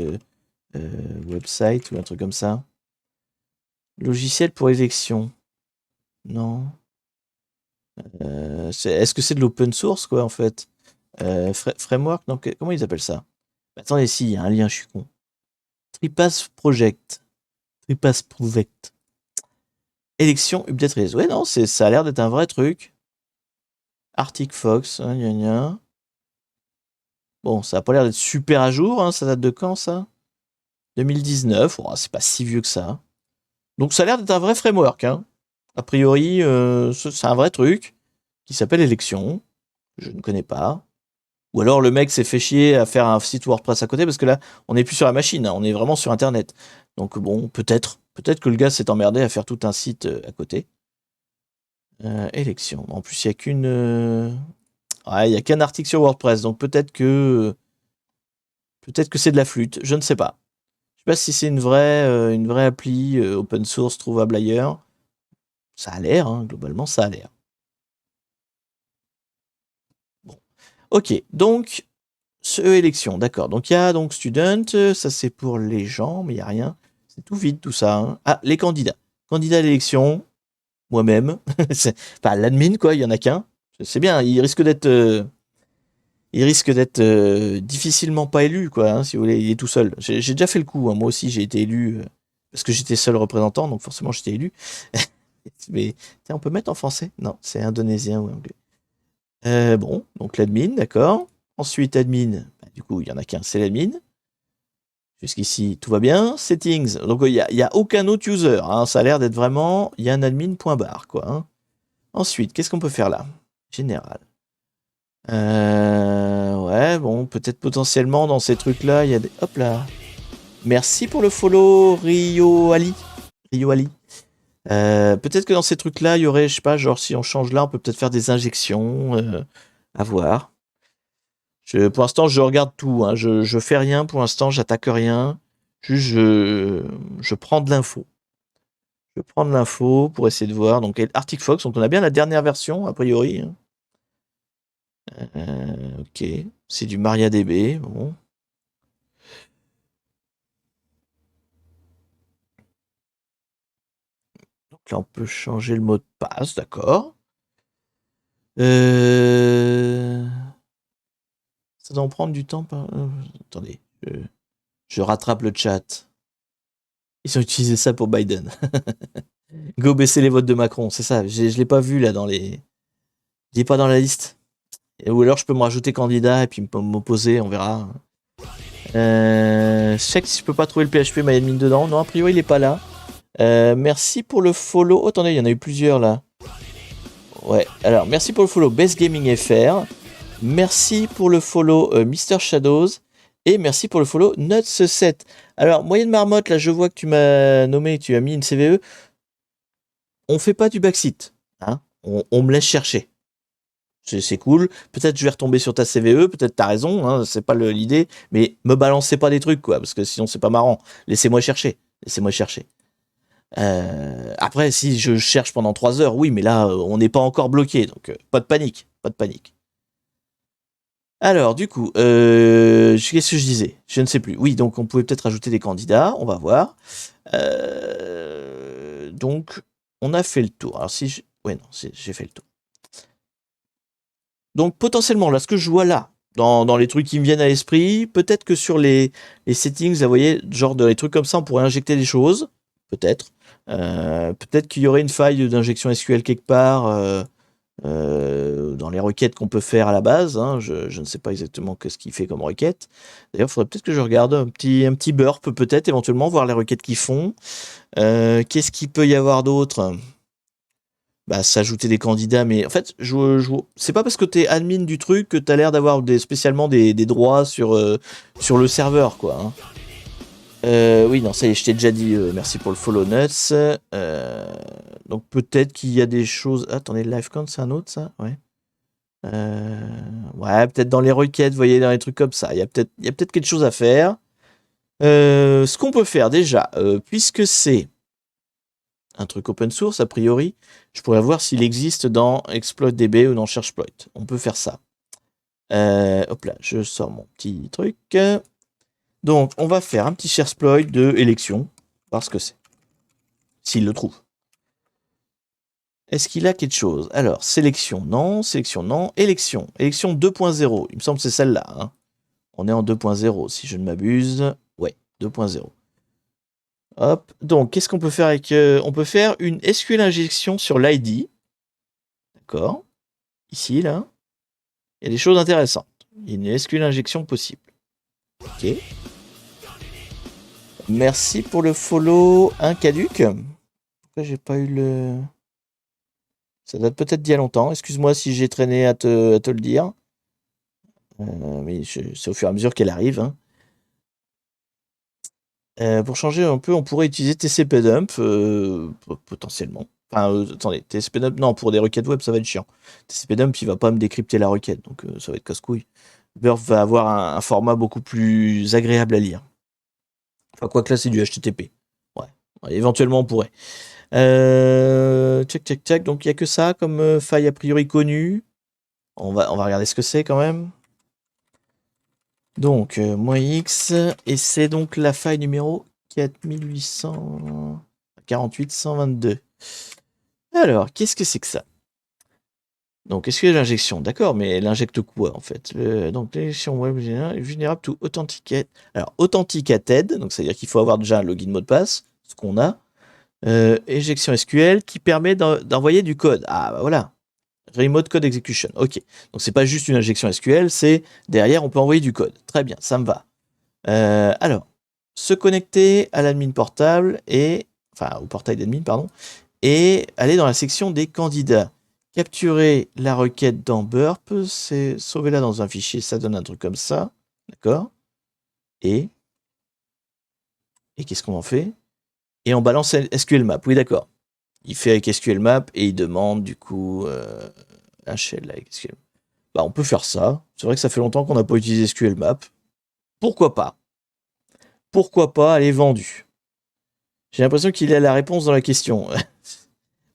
website ou un truc comme ça. Logiciel pour élection. Non. Est-ce que c'est de l'open source, quoi, en fait? Framework? Non, comment ils appellent ça? Attendez, si, il y a un lien, je suis con. Tripass Project. Tripass Project. Élection update réseau. Ouais, non, ça a l'air d'être un vrai truc. Arctic Fox, hein, gna gna. Bon, ça a pas l'air d'être super à jour, hein, ça date de quand, ça? 2019, oh, c'est pas si vieux que ça. Donc ça a l'air d'être un vrai framework, hein. A priori, c'est un vrai truc qui s'appelle Élection. Je ne connais pas. Ou alors le mec s'est fait chier à faire un site WordPress à côté parce que là, on n'est plus sur la machine, hein, on est vraiment sur Internet. Donc bon, peut-être que le gars s'est emmerdé à faire tout un site à côté. Élection. En plus, il n'y a qu'une... Ouais, il n'y a qu'un article sur WordPress, donc peut-être que c'est de la flûte, je ne sais pas. Je sais pas si c'est une vraie appli open source trouvable ailleurs. Ça a l'air, hein, globalement, ça a l'air. Bon. Ok, donc, élection, d'accord. Donc, il y a donc student, ça c'est pour les gens, mais il n'y a rien. C'est tout vide, tout ça. Hein. Ah, les candidats. Candidats à l'élection, moi-même. Enfin, l'admin, quoi, il y en a qu'un. C'est bien, il risque d'être difficilement pas élu, quoi, hein, si vous voulez, il est tout seul. J'ai déjà fait le coup, hein, moi aussi j'ai été élu, parce que j'étais seul représentant, donc forcément j'étais élu. Mais tiens, on peut mettre en français? Non, c'est indonésien ou anglais. Bon, donc l'admin, d'accord. Ensuite, admin, bah, du coup, il y en a qu'un, c'est l'admin. Jusqu'ici, tout va bien. Settings, donc il y a aucun autre user, hein, ça a l'air d'être vraiment, il y a un admin point barre, quoi. Hein. Ensuite, qu'est-ce qu'on peut faire là? Général. Ouais, bon, peut-être potentiellement dans ces trucs-là, il y a des... Hop là. Merci pour le follow, Rio Ali. Rio Ali. Peut-être que dans ces trucs-là, il y aurait, je sais pas, genre si on change là, on peut peut-être faire des injections. À voir. Pour l'instant, je regarde tout. Hein. Je fais rien pour l'instant, j'attaque rien. Juste, je prends de l'info. Je prends de l'info pour essayer de voir. Donc, Arctic Fox, donc on a bien la dernière version, a priori. Hein. Ok, c'est du MariaDB. Bon. Donc là, on peut changer le mot de passe, d'accord. Ça doit en prendre du temps. Attendez, je rattrape le chat. Ils ont utilisé ça pour Biden. Go baisser les votes de Macron, c'est ça. Je l'ai pas vu là dans les. Il est pas dans la liste. Ou alors je peux me rajouter candidat et puis m'opposer, on verra. Check si je peux pas trouver le PHP MyAdmin dedans. Non, a priori il est pas là. Merci pour le follow. Oh, attendez, il y en a eu plusieurs là. Ouais, alors merci pour le follow Best Gaming FR. Merci pour le follow Mr Shadows. Et merci pour le follow Nuts7. Alors, moyenne marmotte, là je vois que tu m'as nommé, tu as mis une CVE. On fait pas du backseat. Hein, on me laisse chercher. C'est cool. Peut-être je vais retomber sur ta CVE, peut-être t'as raison, hein, c'est pas l'idée, mais me balancez pas des trucs, quoi, parce que sinon c'est pas marrant. Laissez-moi chercher. Laissez-moi chercher. Après, si je cherche pendant 3 heures, oui, mais là, on n'est pas encore bloqué, donc pas de panique. Pas de panique. Alors, du coup, qu'est-ce que je disais? Je ne sais plus. Oui, donc on pouvait peut-être rajouter des candidats, on va voir. Donc, on a fait le tour. Alors, si je... Ouais, non, j'ai fait le tour. Donc potentiellement, là, ce que je vois là, dans les trucs qui me viennent à l'esprit, peut-être que sur les settings, vous voyez, genre les trucs comme ça, on pourrait injecter des choses, peut-être. Peut-être qu'il y aurait une faille d'injection SQL quelque part dans les requêtes qu'on peut faire à la base. Hein. Je ne sais pas exactement ce qu'il fait comme requête. D'ailleurs, il faudrait peut-être que je regarde un petit burp, peut-être, éventuellement, voir les requêtes qu'ils font. Qu'est-ce qu'il peut y avoir d'autre? Bah, s'ajouter des candidats, mais en fait, c'est pas parce que t'es admin du truc que t'as l'air d'avoir spécialement des droits sur le serveur, quoi. Hein. Oui, non, ça y est, je t'ai déjà dit, merci pour le follow nuts. Donc peut-être qu'il y a des choses. Attendez, LiveCount, c'est un autre, ça? Ouais. Ouais, peut-être dans les requêtes, vous voyez, dans les trucs comme ça. Il y a peut-être quelque chose à faire. Ce qu'on peut faire déjà, puisque c'est un truc open source, a priori, je pourrais voir s'il existe dans ExploitDB ou dans SearchPloit. On peut faire ça. Hop là, je sors mon petit truc. Donc, on va faire un petit SearchPloit de élection, voir ce que c'est. S'il le trouve. Est-ce qu'il a quelque chose? Alors, sélection, non. Sélection, non. Élection. Élection 2.0. Il me semble que c'est celle-là. Hein. On est en 2.0, si je ne m'abuse. Ouais, 2.0. Hop. Donc, qu'est-ce qu'on peut faire avec... on peut faire une SQL injection sur l'ID. D'accord. Ici, là. Il y a des choses intéressantes. Il y a une SQL injection possible. Ok. Merci pour le follow. Un caduc. Pourquoi j'ai pas eu le... Ça date peut-être d'il y a longtemps. Excuse-moi si j'ai traîné à te le dire. Mais c'est au fur et à mesure qu'elle arrive. Hein. Pour changer un peu, on pourrait utiliser TCP dump potentiellement. Enfin, attendez, TCP/dump, non, pour des requêtes web, ça va être chiant. TCP/dump, il va pas me décrypter la requête, donc ça va être casse-couille. Burp va avoir un format beaucoup plus agréable à lire. Enfin, quoi que là, c'est du HTTP. Ouais, éventuellement, on pourrait. Tchac. Donc, il n'y a que ça comme faille a priori connue. On va regarder ce que c'est quand même. Donc, moins X, et c'est donc la faille numéro 4822. Alors, qu'est-ce que c'est que ça? Donc, est-ce que l'injection? D'accord, mais elle injecte quoi en fait? Donc, l'injection web est vulnérable to authenticate. Alors, authenticated, donc c'est-à-dire qu'il faut avoir déjà un login mot de passe, ce qu'on a. Injection SQL qui permet d'envoyer du code. Ah, bah voilà. Remote Code Execution. Ok. Donc, c'est pas juste une injection SQL, c'est derrière, on peut envoyer du code. Très bien, ça me va. Alors, se connecter à l'admin portable enfin, au portail d'admin, pardon, et aller dans la section des candidats. Capturer la requête dans Burp, c'est sauver-la dans un fichier, ça donne un truc comme ça. D'accord? Et qu'est-ce qu'on en fait? Et on balance SQL Map. Oui, d'accord. Il fait avec SQL Map et il demande du coup un shell avec SQL. Bah, on peut faire ça. C'est vrai que ça fait longtemps qu'on n'a pas utilisé SQL Map. Pourquoi pas? Pourquoi pas? Elle est vendue. J'ai l'impression qu'il a la réponse dans la question.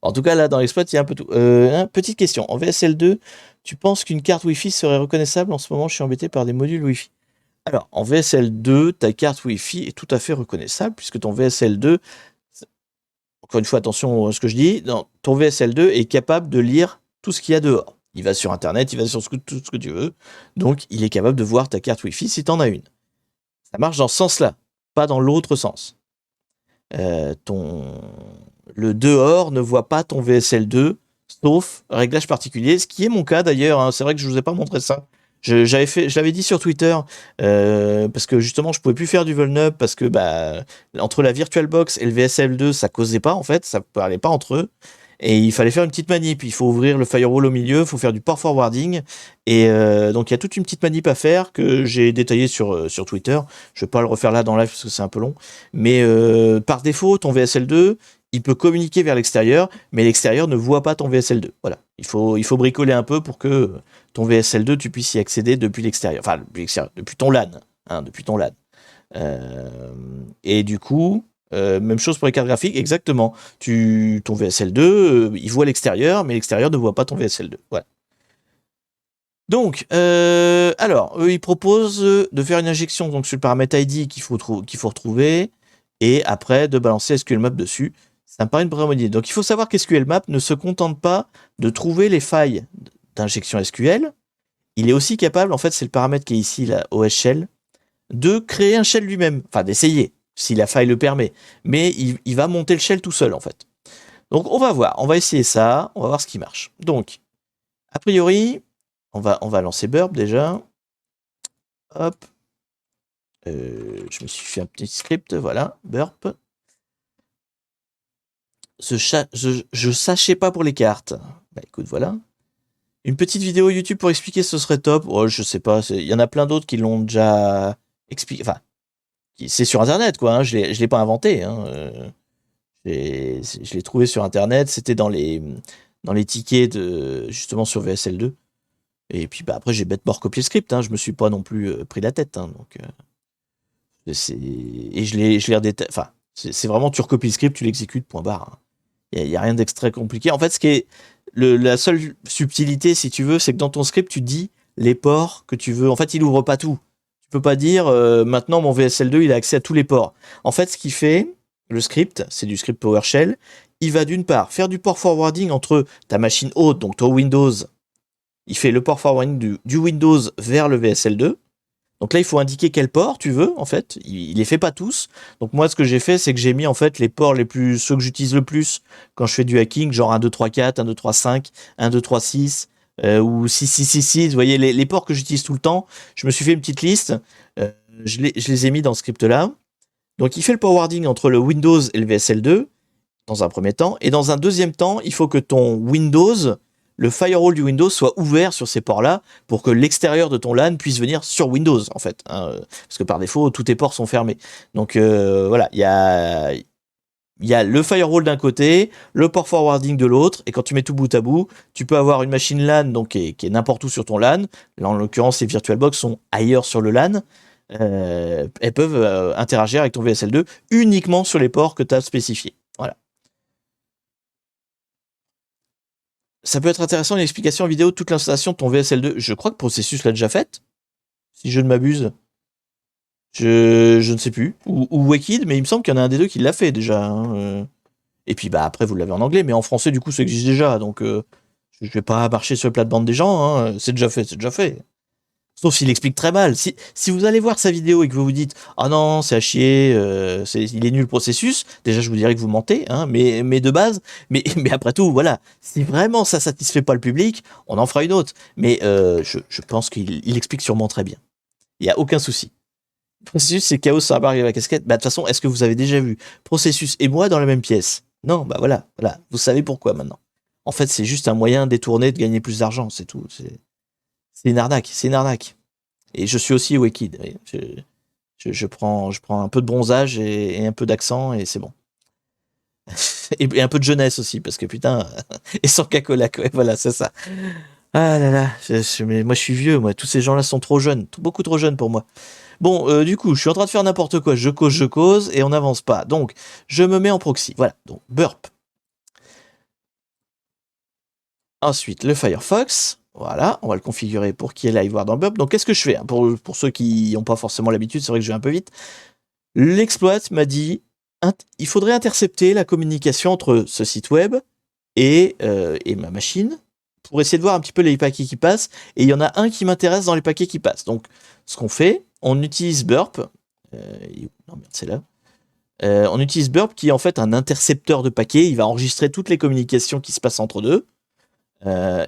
En tout cas, là, dans l'exploit, il y a un peu tout. Petite question. En VSL2, tu penses qu'une carte Wi-Fi serait reconnaissable? En ce moment, je suis embêté par des modules Wi-Fi. Alors, en VSL2, ta carte Wi-Fi est tout à fait reconnaissable, puisque ton VSL2, encore une fois, attention à ce que je dis, ton VSL2 est capable de lire tout ce qu'il y a dehors. Il va sur Internet, il va sur tout ce que tu veux. Donc, il est capable de voir ta carte Wi-Fi si tu en as une. Ça marche dans ce sens-là, pas dans l'autre sens. Le dehors ne voit pas ton VSL2, sauf réglage particulier, ce qui est mon cas d'ailleurs. Hein. C'est vrai que je vous ai pas montré ça. Je l'avais dit sur Twitter, parce que justement je pouvais plus faire du vuln-up parce que entre la VirtualBox et le VSL2 ça causait pas en fait, ça parlait pas entre eux. Et il fallait faire une petite manip, il faut ouvrir le firewall au milieu, il faut faire du port forwarding, et donc il y a toute une petite manip à faire que j'ai détaillée sur Twitter. Je vais pas le refaire là dans live parce que c'est un peu long, mais par défaut ton VSL2 il peut communiquer vers l'extérieur, mais l'extérieur ne voit pas ton VSL2. Voilà, il faut bricoler un peu pour que ton VSL2 tu puisses y accéder depuis l'extérieur, enfin depuis ton LAN, hein, depuis ton LAN. Et du coup, même chose pour les cartes graphiques, exactement. Ton VSL2, il voit l'extérieur, mais l'extérieur ne voit pas ton VSL2. Voilà. Donc, alors, eux, ils proposent de faire une injection donc, sur le paramètre ID qu'il faut retrouver, et après de balancer SQL Map dessus. Ça me paraît une bonne idée. Donc, il faut savoir qu'SQL Map ne se contente pas de trouver les failles d'injection SQL. Il est aussi capable, en fait, c'est le paramètre qui est ici, la OS Shell, de créer un shell lui-même. Enfin, d'essayer, si la faille le permet. Mais il va monter le shell tout seul, en fait. Donc, on va voir. On va essayer ça. On va voir ce qui marche. Donc, a priori, on va lancer Burp déjà. Hop. Je me suis fait un petit script. Voilà. Burp. Je sachais pas pour les cartes. Bah, écoute, voilà. Une petite vidéo YouTube pour expliquer, ce serait top. Oh, je sais pas. Il y en a plein d'autres qui l'ont déjà expliqué. Enfin, c'est sur Internet, quoi. Hein. Je l'ai pas inventé. Hein. Je l'ai trouvé sur Internet. C'était dans les tickets justement sur VSL2. Et puis après, j'ai bêtement recopié le script. Hein. Je me suis pas non plus pris la tête. Hein. Donc, et je l'ai redétaillé. Enfin, c'est vraiment tu recopies le script, tu l'exécutes, point barre. Hein. Il y a rien d'extra compliqué. En fait, ce qui est la seule subtilité, si tu veux, c'est que dans ton script, tu dis les ports que tu veux. En fait, il ouvre pas tout. Tu peux pas dire maintenant mon VSL2 il a accès à tous les ports. En fait, ce qu'il fait, le script, c'est du script PowerShell. Il va d'une part faire du port forwarding entre ta machine haute, donc ton Windows. Il fait le port forwarding du Windows vers le VSL2. Donc là, il faut indiquer quel port tu veux, en fait. Il les fait pas tous. Donc moi, ce que j'ai fait, c'est que j'ai mis en fait les ports ceux que j'utilise le plus quand je fais du hacking, genre 1, 2, 3, 4, 1, 2, 3, 5, 1, 2, 3, 6, ou 6, 6, 6, 6. Vous voyez, les ports que j'utilise tout le temps, je me suis fait une petite liste. Je les ai mis dans ce script-là. Donc il fait le forwarding entre le Windows et le VSL2, dans un premier temps. Et dans un deuxième temps, il faut que ton Windows, le firewall du Windows soit ouvert sur ces ports-là pour que l'extérieur de ton LAN puisse venir sur Windows, en fait. Hein, parce que par défaut, tous tes ports sont fermés. Donc voilà, il y a il y a le firewall d'un côté, le port forwarding de l'autre, et quand tu mets tout bout à bout, tu peux avoir une machine LAN donc, qui est n'importe où sur ton LAN. Là, en l'occurrence, les VirtualBox sont ailleurs sur le LAN. Elles peuvent interagir avec ton VSL2 uniquement sur les ports que tu as spécifiés. Voilà. Ça peut être intéressant, une explication en vidéo de toute l'installation de ton VSL2. Je crois que Processus l'a déjà faite, si je ne m'abuse. Je ne sais plus. Ou Wicked, mais il me semble qu'il y en a un des deux qui l'a fait déjà. Hein. Et puis bah après, vous l'avez en anglais, mais en français, du coup, ça existe déjà. Donc, je vais pas marcher sur les plates-bandes des gens. Hein. C'est déjà fait, c'est déjà fait. Sauf s'il explique très mal. Si vous allez voir sa vidéo et que vous vous dites « Ah non, c'est à chier, il est nul le processus », déjà je vous dirais que vous mentez, hein, mais de base, mais après tout, voilà. Si vraiment ça satisfait pas le public, on en fera une autre. Mais je pense qu'il explique sûrement très bien. Il n'y a aucun souci. Processus, c'est chaos, ça va arriver à la casquette. Bah de toute façon, est-ce que vous avez déjà vu Processus et moi dans la même pièce? Non, bah voilà. Vous savez pourquoi maintenant. En fait, c'est juste un moyen détourné de gagner plus d'argent, c'est tout. C'est une arnaque. Et je suis aussi Wicked. Je prends un peu de bronzage et un peu d'accent et c'est bon. et un peu de jeunesse aussi, parce que putain, et sans cacolac, ouais, voilà, c'est ça. Ah là là, mais moi je suis vieux, moi, tous ces gens-là sont trop jeunes, beaucoup trop jeunes pour moi. Bon, du coup, je suis en train de faire n'importe quoi, je cause, et on n'avance pas. Donc, je me mets en proxy, voilà, donc burp. Ensuite, le Firefox, voilà, on va le configurer pour qu'il aille voir dans Burp. Donc, qu'est-ce que je fais hein, pour ceux qui n'ont pas forcément l'habitude, c'est vrai que je vais un peu vite. L'exploit m'a dit il faudrait intercepter la communication entre ce site web et ma machine pour essayer de voir un petit peu les paquets qui passent. Et il y en a un qui m'intéresse dans les paquets qui passent. Donc, ce qu'on fait, on utilise Burp. Non, merde, c'est là. On utilise Burp qui est en fait un intercepteur de paquets. Il va enregistrer toutes les communications qui se passent entre deux.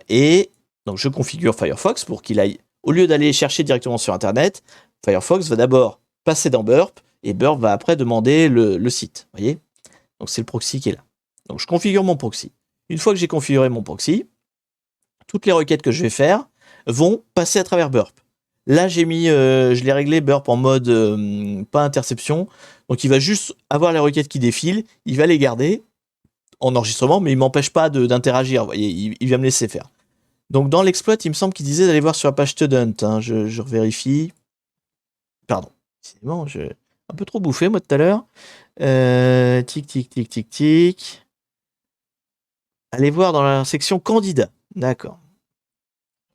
Et donc je configure Firefox pour qu'il aille, au lieu d'aller chercher directement sur Internet, Firefox va d'abord passer dans Burp et Burp va après demander le site. Vous voyez? Donc c'est le proxy qui est là. Donc je configure mon proxy. Une fois que j'ai configuré mon proxy, toutes les requêtes que je vais faire vont passer à travers Burp. Là, je l'ai réglé Burp en mode pas interception. Donc il va juste avoir les requêtes qui défilent, il va les garder en enregistrement, mais il m'empêche pas d'interagir. Vous voyez, il va me laisser faire. Donc dans l'exploit, il me semble qu'il disait d'aller voir sur la page student. Hein. Je vérifie. Pardon. C'est bon, j'ai un peu trop bouffé moi tout à l'heure. Tic. Allez voir dans la section candidat. D'accord.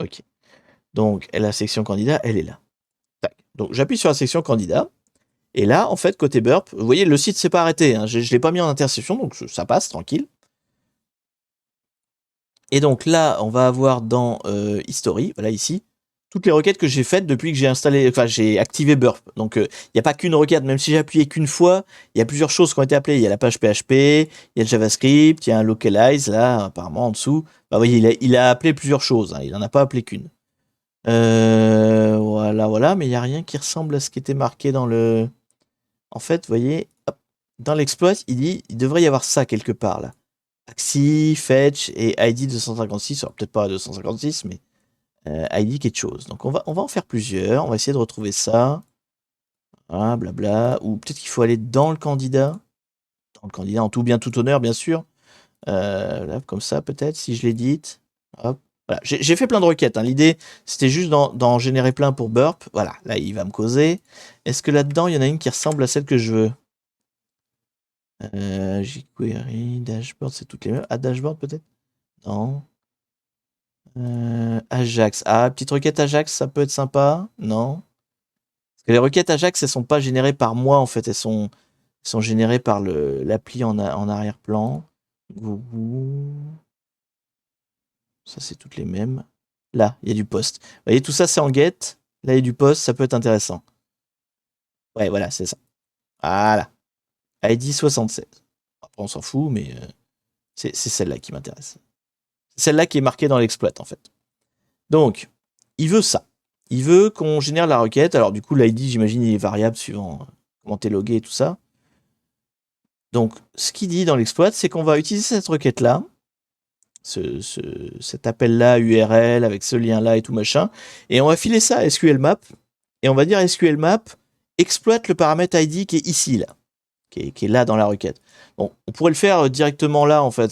Ok. Donc la section candidat, elle est là. Tac. Donc j'appuie sur la section candidat. Et là, en fait, côté Burp, vous voyez, le site s'est pas arrêté. Hein. Je l'ai pas mis en interception, donc ça passe, tranquille. Et donc là, on va avoir dans History, voilà ici, toutes les requêtes que j'ai faites depuis que j'ai activé Burp. Donc il n'y a pas qu'une requête, même si j'ai appuyé qu'une fois, il y a plusieurs choses qui ont été appelées. Il y a la page PHP, il y a le JavaScript, il y a un localize là, apparemment en dessous. Bah, vous voyez, il a appelé plusieurs choses, hein, il n'en a pas appelé qu'une. Voilà, mais il n'y a rien qui ressemble à ce qui était marqué dans le... En fait, vous voyez, hop, dans l'exploit, il dit il devrait y avoir ça quelque part là. Axi, Fetch et ID 256, alors peut-être pas 256, mais ID quelque chose. Donc on va en faire plusieurs, on va essayer de retrouver ça. Voilà, blabla. Ou peut-être qu'il faut aller dans le candidat. Dans le candidat, en tout bien, tout honneur, bien sûr. Là, comme ça, peut-être, si je l'édite. Hop. Voilà. J'ai fait plein de requêtes. Hein. L'idée, c'était juste d'en générer plein pour Burp. Voilà, là, il va me causer. Est-ce que là-dedans, il y en a une qui ressemble à celle que je veux? jQuery, dashboard, c'est toutes les mêmes. Ah, dashboard peut-être? Non. Ajax. Ah, petite requête Ajax, ça peut être sympa? Non. Parce que les requêtes Ajax, elles sont pas générées par moi, en fait. Elles sont générées par l'appli en arrière-plan. Ça, c'est toutes les mêmes. Là, il y a du post. Vous voyez, tout ça, c'est en get. Là, il y a du post, ça peut être intéressant. Ouais, voilà, c'est ça. Voilà. ID 76. Après, on s'en fout, mais c'est celle-là qui m'intéresse. Celle-là qui est marquée dans l'exploit, en fait. Donc, il veut ça. Il veut qu'on génère la requête. Alors, du coup, l'ID, j'imagine, il est variable suivant comment t'es logué et tout ça. Donc, ce qu'il dit dans l'exploit, c'est qu'on va utiliser cette requête-là, cet appel-là, URL, avec ce lien-là et tout machin, et on va filer ça à SQL Map, et on va dire SQL Map exploite le paramètre ID qui est ici, là. qui est là dans la requête. Bon, on pourrait le faire directement là, en fait.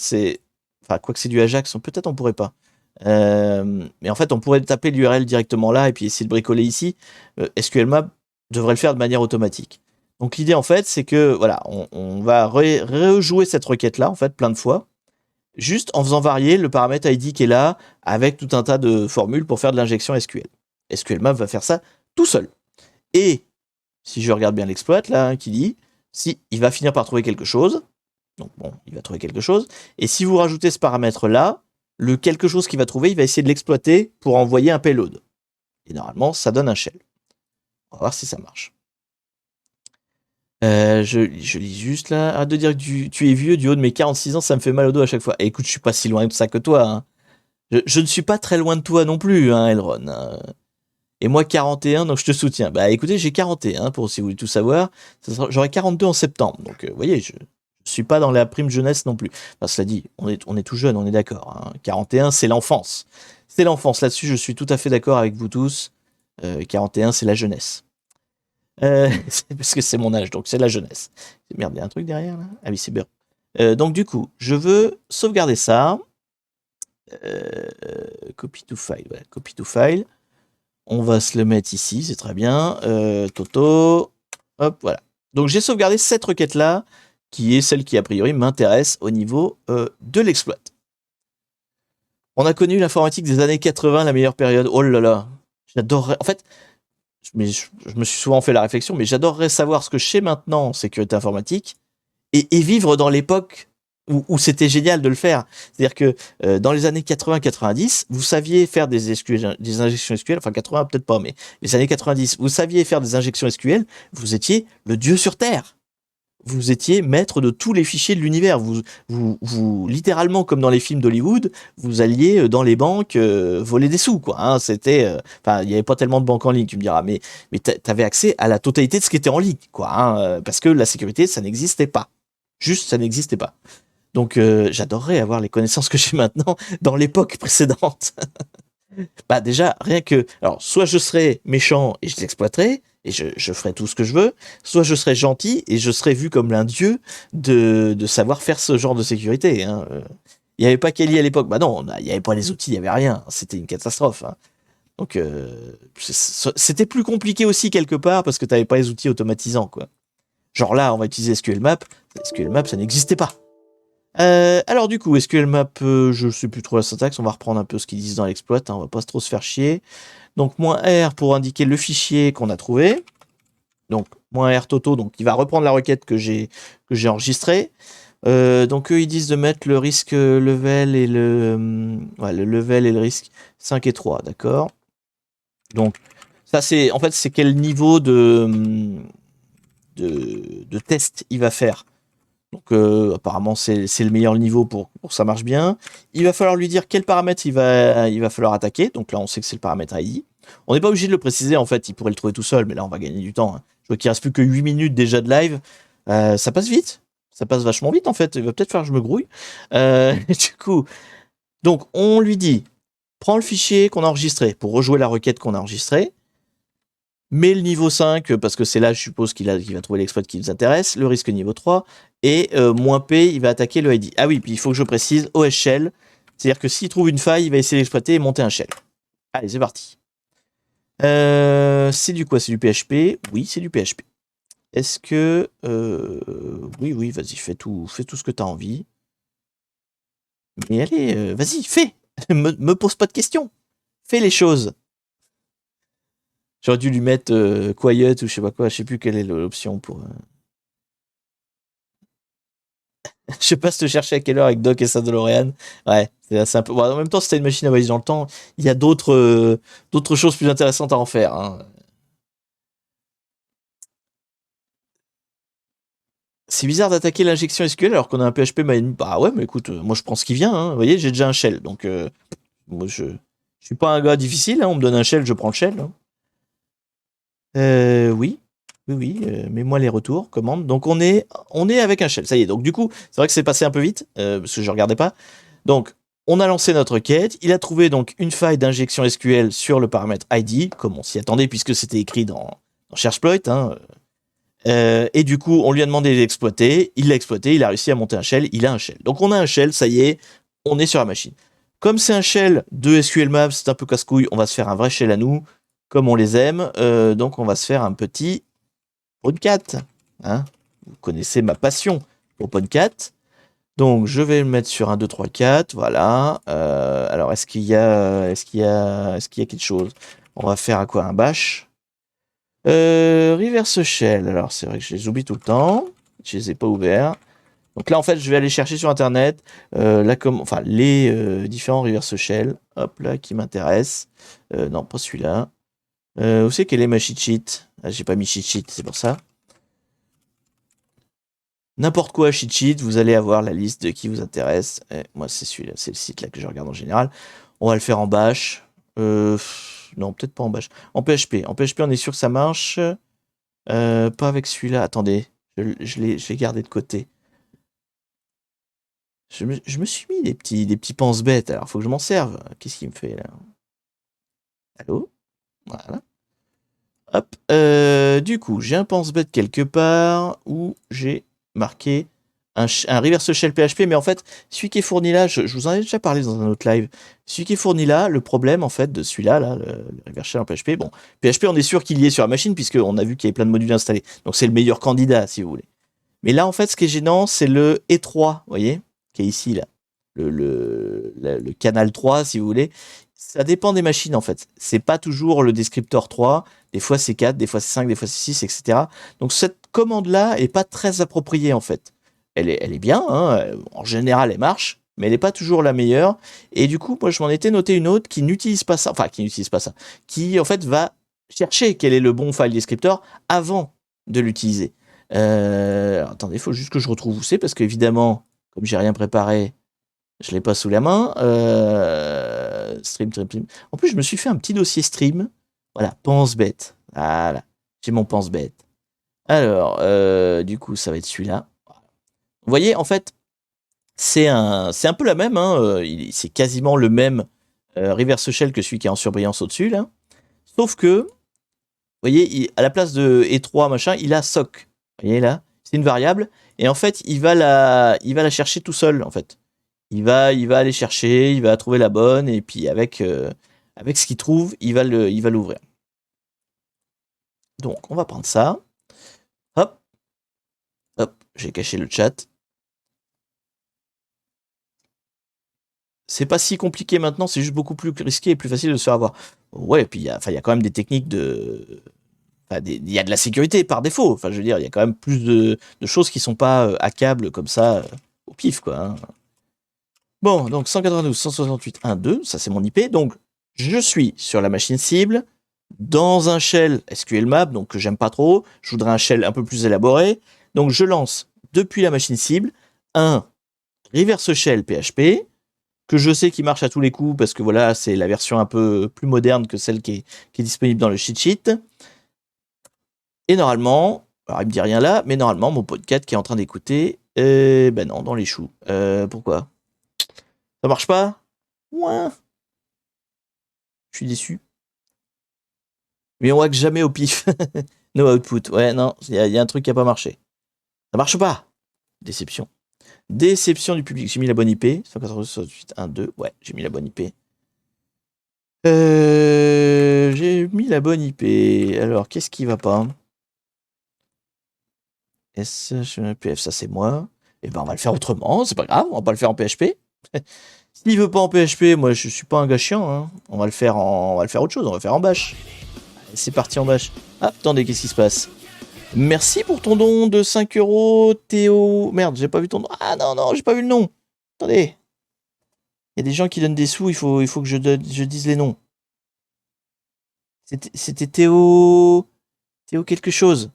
Enfin, quoi que c'est du Ajax, peut-être on pourrait pas. Mais en fait, on pourrait taper l'URL directement là et puis essayer de bricoler ici. SQL Map devrait le faire de manière automatique. Donc l'idée, en fait, c'est que voilà, on va rejouer cette requête-là, en fait, plein de fois, juste en faisant varier le paramètre ID qui est là, avec tout un tas de formules pour faire de l'injection SQL. SQL Map va faire ça tout seul. Et si je regarde bien l'exploit, là, qui dit, si il va finir par trouver quelque chose, donc bon, il va trouver quelque chose, et si vous rajoutez ce paramètre-là, le quelque chose qu'il va trouver, il va essayer de l'exploiter pour envoyer un payload. Et normalement, ça donne un shell. On va voir si ça marche. Je lis juste là. Arrête de dire que tu es vieux, du haut de mes 46 ans, ça me fait mal au dos à chaque fois. Et écoute, je suis pas si loin de ça que toi. Hein. Je ne suis pas très loin de toi non plus, hein, Elron. Hein. Et moi, 41, donc je te soutiens. Bah écoutez, j'ai 41, pour si vous voulez tout savoir. J'aurai 42 en septembre. Donc, vous voyez, je suis pas dans la prime jeunesse non plus. Enfin, cela dit, on est tout jeune, on est d'accord. Hein. 41, c'est l'enfance. C'est l'enfance. Là-dessus, je suis tout à fait d'accord avec vous tous. 41, c'est la jeunesse. Parce que c'est mon âge, donc c'est la jeunesse. Merde, il y a un truc derrière là. Ah oui, c'est bien. Donc du coup, je veux sauvegarder ça. Copy to file. Voilà, copy to file. On va se le mettre ici, c'est très bien. Toto. Hop, voilà. Donc j'ai sauvegardé cette requête-là, qui est celle qui a priori m'intéresse au niveau de l'exploit. On a connu l'informatique des années 80, la meilleure période. Oh là là. J'adorerais. En fait, mais je me suis souvent fait la réflexion, mais j'adorerais savoir ce que je sais maintenant en sécurité informatique et vivre dans l'époque où c'était génial de le faire. C'est-à-dire que dans les années 80-90, vous saviez faire des injections SQL, enfin 80 peut-être pas, mais les années 90, vous saviez faire des injections SQL, vous étiez le dieu sur Terre. Vous étiez maître de tous les fichiers de l'univers. Vous littéralement, comme dans les films d'Hollywood, vous alliez dans les banques voler des sous, quoi. Hein, c'était, enfin, il n'y avait pas tellement de banques en ligne, tu me diras, mais t'avais accès à la totalité de ce qui était en ligne, quoi. Hein, parce que la sécurité, ça n'existait pas. Juste, ça n'existait pas. Donc, j'adorerais avoir les connaissances que j'ai maintenant dans l'époque précédente. Bah déjà, rien que... Alors, soit je serais méchant et je l'exploiterais, et je ferais tout ce que je veux, soit je serais gentil et je serais vu comme l'un dieu de savoir faire ce genre de sécurité. Hein. Il n'y avait pas Kelly à l'époque. Bah non, il n'y avait pas les outils, il n'y avait rien. C'était une catastrophe. Hein. Donc, c'était plus compliqué aussi quelque part parce que tu n'avais pas les outils automatisants. Quoi. Genre là, on va utiliser SQL Map. SQL Map, ça n'existait pas. Alors du coup, SQL Map, je sais plus trop la syntaxe, on va reprendre un peu ce qu'ils disent dans l'exploit, hein, on va pas trop se faire chier. Donc -R pour indiquer le fichier qu'on a trouvé. Donc -R Toto, donc il va reprendre la requête que j'ai enregistrée. Donc eux ils disent de mettre le risque level et le level et le risque 5 et 3, d'accord. Donc ça c'est en fait c'est quel niveau de test il va faire. Donc apparemment c'est le meilleur niveau pour que ça marche bien. Il va falloir lui dire quel paramètre il va falloir attaquer. Donc là on sait que c'est le paramètre ID. On n'est pas obligé de le préciser en fait, il pourrait le trouver tout seul, mais là on va gagner du temps. Hein. Je vois qu'il reste plus que 8 minutes déjà de live. Ça passe vite. Ça passe vachement vite en fait. Il va peut-être faire que je me grouille. Du coup, donc on lui dit, prends le fichier qu'on a enregistré pour rejouer la requête qu'on a enregistrée. Mais le niveau 5, parce que c'est là, je suppose qu'il va trouver l'exploit qui nous intéresse, le risque niveau 3, et -P, il va attaquer le ID. Ah oui, puis il faut que je précise OS Shell, c'est-à-dire que s'il trouve une faille, il va essayer d'exploiter et monter un shell. Allez, c'est parti. C'est du quoi? C'est du PHP? Oui, c'est du PHP. Est-ce que... oui, vas-y, fais tout ce que tu as envie. Mais allez, vas-y, fais. me pose pas de questions. Fais les choses. J'aurais dû lui mettre quiet ou je sais pas quoi, je sais plus quelle est l'option pour... Je passe te chercher à quelle heure avec Doc et sa DeLorean. Ouais, c'est un peu... Bon, en même temps, si t'as une machine à voyager dans le temps, il y a d'autres choses plus intéressantes à en faire. Hein. C'est bizarre d'attaquer l'injection SQL alors qu'on a un PHP MyAdmin. Bah ouais, mais écoute, moi je prends ce qui vient. Hein. Vous voyez, j'ai déjà un shell. Donc, moi je suis pas un gars difficile. Hein. On me donne un shell, je prends le shell. Hein. Oui. Mets-moi les retours, commande. Donc on est avec un shell, ça y est. Donc du coup, c'est vrai que c'est passé un peu vite, parce que je regardais pas. Donc, on a lancé notre requête, il a trouvé donc une faille d'injection SQL sur le paramètre ID, comme on s'y attendait, puisque c'était écrit dans Cherchploit. Hein. Et du coup, on lui a demandé d'exploiter. Il l'a exploité. Il a réussi à monter un shell. Il a un shell. Donc, on a un shell. Ça y est, on est sur la machine. Comme c'est un shell de SQL Maps, c'est un peu casse-couille. On va se faire un vrai shell à nous, comme on les aime. Donc, on va se faire un petit Podcat. Hein, vous connaissez ma passion pour Podcat. Donc, je vais le mettre sur 1, 2, 3, 4. Voilà. Alors, est-ce qu'il y a quelque chose? On va faire à quoi? Un bash. Reverse shell. Alors, c'est vrai que je les oublie tout le temps. Je les ai pas ouverts. Donc là, en fait, je vais aller chercher sur Internet les différents reverse shell. Hop là, qui m'intéressent. Non, pas celui-là. Où c'est qu'elle est ma cheat sheet? Ah, j'ai pas mis cheat sheet, c'est pour ça. N'importe quoi cheat sheet, vous allez avoir la liste de qui vous intéresse. Moi, c'est celui-là, c'est le site là que je regarde en général. On va le faire en bash. Non, peut-être pas en bash. En PHP. En PHP, on est sûr que ça marche. Pas avec celui-là. Attendez, je l'ai gardé de côté. Je me suis mis des petits pense-bêtes. Alors, faut que je m'en serve. Qu'est-ce qu'il me fait là? Allô? Voilà. Hop. Du coup, j'ai un pense-bête quelque part où j'ai marqué un reverse shell PHP, mais en fait, celui qui est fourni là, je vous en ai déjà parlé dans un autre live. Celui qui est fourni là, le problème en fait de celui-là, là, le reverse shell en PHP, bon, PHP, on est sûr qu'il y est sur la machine puisqu'on a vu qu'il y avait plein de modules installés. Donc c'est le meilleur candidat si vous voulez. Mais là, en fait, ce qui est gênant, c'est le E3, vous voyez, qui est ici là, le canal 3, si vous voulez. Ça dépend des machines en fait. C'est pas toujours le descriptor 3. Des fois c'est 4, des fois c'est 5, des fois c'est 6, etc. Donc cette commande-là est pas très appropriée en fait. Elle est bien, hein, en général elle marche, mais elle n'est pas toujours la meilleure. Et du coup, moi je m'en étais noté une autre qui n'utilise pas ça, qui en fait va chercher quel est le bon file descriptor avant de l'utiliser. Attendez, il faut juste que je retrouve où c'est, parce qu'évidemment, comme j'ai rien préparé, je l'ai pas sous la main. Stream. En plus, je me suis fait un petit dossier stream. Voilà, pense-bête. Voilà, j'ai mon pense-bête. Alors, du coup, ça va être celui-là. Vous voyez, en fait, c'est un peu la même. Hein, c'est quasiment le même reverse shell que celui qui est en surbrillance au-dessus, là. Sauf que, vous voyez, à la place de E3, machin, il a soc. Vous voyez là, c'est une variable. Et en fait, il va la chercher tout seul, en fait. Il va aller chercher, il va trouver la bonne, et puis avec ce qu'il trouve, il va l'ouvrir. Donc, on va prendre ça. Hop. Hop, j'ai caché le chat. C'est pas si compliqué maintenant, c'est juste beaucoup plus risqué et plus facile de se faire avoir. Ouais, et puis il y a quand même des techniques de... il y a de la sécurité par défaut. Enfin, je veux dire, il y a quand même plus de choses qui sont pas hackables comme ça au pif, quoi. Hein. Bon, donc 192, 168, 1, 2, ça c'est mon IP. Donc, je suis sur la machine cible, dans un shell SQL Map, donc que j'aime pas trop. Je voudrais un shell un peu plus élaboré. Donc, je lance depuis la machine cible un reverse shell PHP, que je sais qui marche à tous les coups, parce que voilà, c'est la version un peu plus moderne que celle qui est disponible dans le cheat sheet. Et normalement, alors il me dit rien là, mais normalement, mon podcast qui est en train d'écouter, ben non, dans les choux. Pourquoi? Ça marche pas? Ouais. Je suis déçu. Mais on hack jamais au pif. No output. Ouais, non, il y a un truc qui a pas marché. Ça marche pas. Déception. Déception du public. J'ai mis la bonne IP. 192.1.2. Ouais, j'ai mis la bonne IP. J'ai mis la bonne IP. Alors, qu'est-ce qui va pas? SHPF, ça c'est moi. Et ben, on va le faire autrement. C'est pas grave. On va pas le faire en PHP. S'il veut pas en PHP, moi je suis pas un gars chiant. Hein. On va le faire autre chose. On va le faire en bash. Allez, c'est parti en bash. Ah, attendez, qu'est-ce qui se passe? Merci pour ton don de 5 euros, Théo. Merde, j'ai pas vu ton nom. Ah non, j'ai pas vu le nom. Attendez. Il y a des gens qui donnent des sous, il faut que je dise les noms. C'était Théo. Théo quelque chose.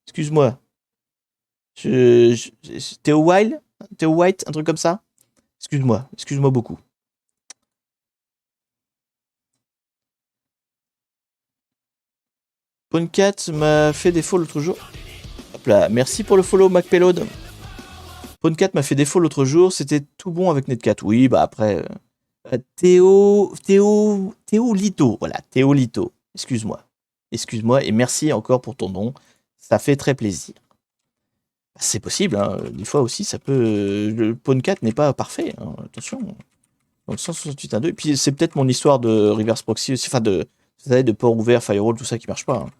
Excuse-moi. Théo Wild? Théo White, un truc comme ça? Excuse-moi beaucoup. Poncat m'a fait défaut l'autre jour. Hop là, merci pour le follow, MacPelode. Poncat m'a fait défaut l'autre jour, c'était tout bon avec Netcat. Oui, bah après. Théo Lito, voilà, Théo Lito. Excuse-moi. Excuse-moi et merci encore pour ton don. Ça fait très plaisir. C'est possible, hein. Des fois aussi, ça peut. Le Pawn 4 n'est pas parfait, hein. Attention. Donc 168.1.2. Et puis c'est peut-être mon histoire de reverse proxy aussi, enfin de port ouvert, firewall, tout ça qui marche pas, hein.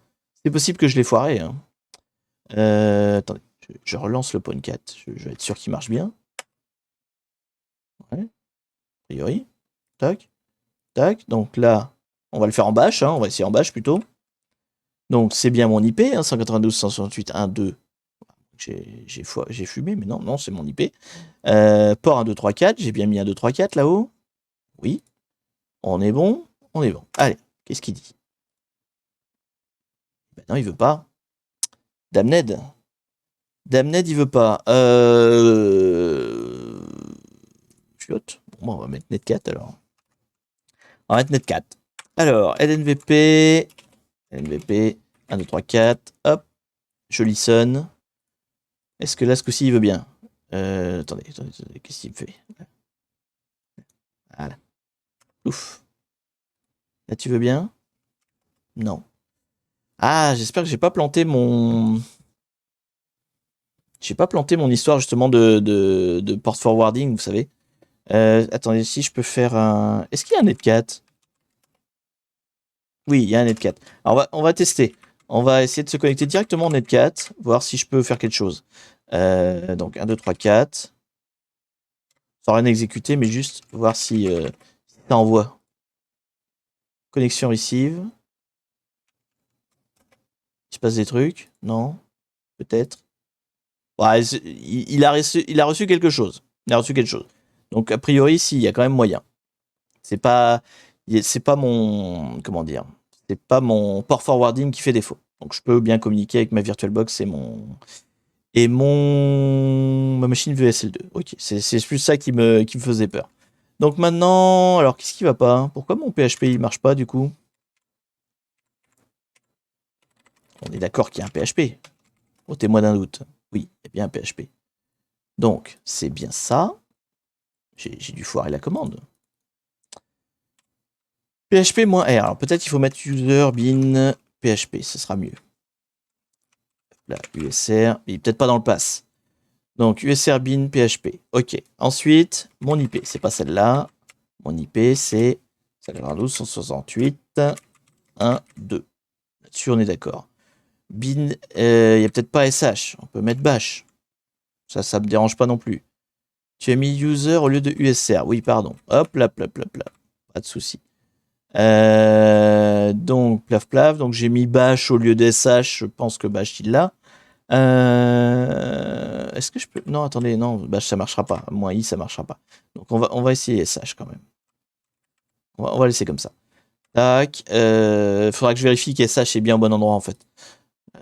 C'est possible que je l'ai foiré, hein. Attendez, je relance le Pawn 4. Je vais être sûr qu'il marche bien. Ouais. A priori. Tac. Tac. Donc là, on va le faire en bash, hein. On va essayer en bash plutôt. Donc c'est bien mon IP, hein, 192.168.1.2. J'ai fumé, mais non, c'est mon IP. Port 1, 2, 3, 4, j'ai bien mis 1, 2, 3, 4 là-haut. Oui. On est bon. Allez, qu'est-ce qu'il dit? Ben non, il veut pas. Damned. Damned, il veut pas. Chiotte. Bon, on va mettre net 4 alors. On va mettre net 4. Alors, LNVP. 1, 2, 3, 4. Hop. Je listen. Est-ce que là, ce coup-ci, il veut bien? Attendez, qu'est-ce qu'il me fait? Voilà. Ouf. Là, tu veux bien? Non. Ah, j'espère que j'ai pas planté mon... J'ai pas planté mon histoire, justement, de port forwarding, vous savez. Attendez, si je peux faire un... Est-ce qu'il y a un net4? Oui, il y a un net4. Alors, on va tester. On va essayer de se connecter directement au net4, voir si je peux faire quelque chose. Donc, 1, 2, 3, 4. Sans rien exécuter, mais juste voir si ça envoie. Connexion receive. Il se passe des trucs? Non? Peut-être? Ouais, il a reçu quelque chose. Donc, a priori, si, il y a quand même moyen. C'est pas mon, comment dire, c'est pas mon port forwarding qui fait défaut. Donc, je peux bien communiquer avec ma VirtualBox et ma machine VSL2. Ok, c'est plus ça qui me faisait peur. Donc maintenant, alors qu'est-ce qui va pas? Pourquoi mon PHP il marche pas du coup? On est d'accord qu'il y a un PHP. Ôtez-moi d'un doute. Oui, il y a bien un PHP. Donc, c'est bien ça. J'ai dû foirer la commande. PHP-R. Alors, peut-être qu'il faut mettre user bin PHP. Ce sera mieux. Là, USR. Il est peut-être pas dans le pass. Donc, USR bin PHP. OK. Ensuite, mon IP. C'est pas celle-là. Mon IP, c'est 192.168.1.2. Là-dessus, on est d'accord. Bin, il n'y a peut-être pas SH. On peut mettre bash. Ça me dérange pas non plus. Tu as mis user au lieu de USR. Oui, pardon. Hop, là. Pas de souci. Donc, plaf. Donc, j'ai mis bash au lieu de SH. Je pense que bash, il l'a. Est-ce que je peux... Non, attendez, non, bash, ça marchera pas. Moins i, ça marchera pas. Donc, on va essayer SH quand même. On va laisser comme ça. Tac. Faudra que je vérifie que SH est bien au bon endroit, en fait.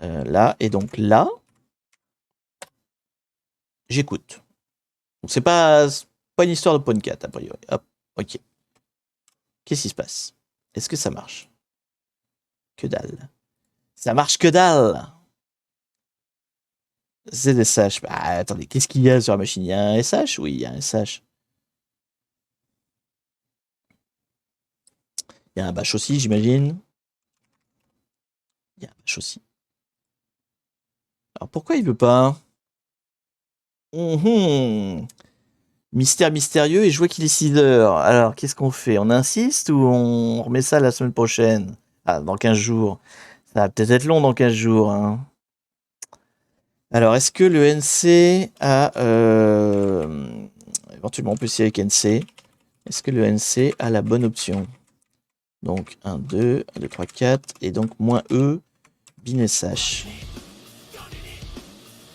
Là, et donc là, j'écoute. Donc, c'est pas une histoire de Pawn 4, a priori. Hop, ok. Qu'est-ce qui se passe? Est-ce que ça marche? Que dalle. Ça marche que dalle. ZSH. Bah, attendez, qu'est-ce qu'il y a sur la machine? Il y a un SH? Oui, il y a un SH. Il y a un bash aussi, j'imagine. Il y a un bash aussi. Alors pourquoi il veut pas? Mystère mystérieux, et je vois qu'il est 6 heures. Alors qu'est-ce qu'on fait? On insiste ou on remet ça la semaine prochaine? Ah, dans 15 jours. Ça va peut-être être long dans 15 jours, hein. Alors, est-ce que le NC a... éventuellement, on peut essayer avec NC. Est-ce que le NC a la bonne option? Donc, 1, 2, 3, 4. Et donc, moins E, bin SH.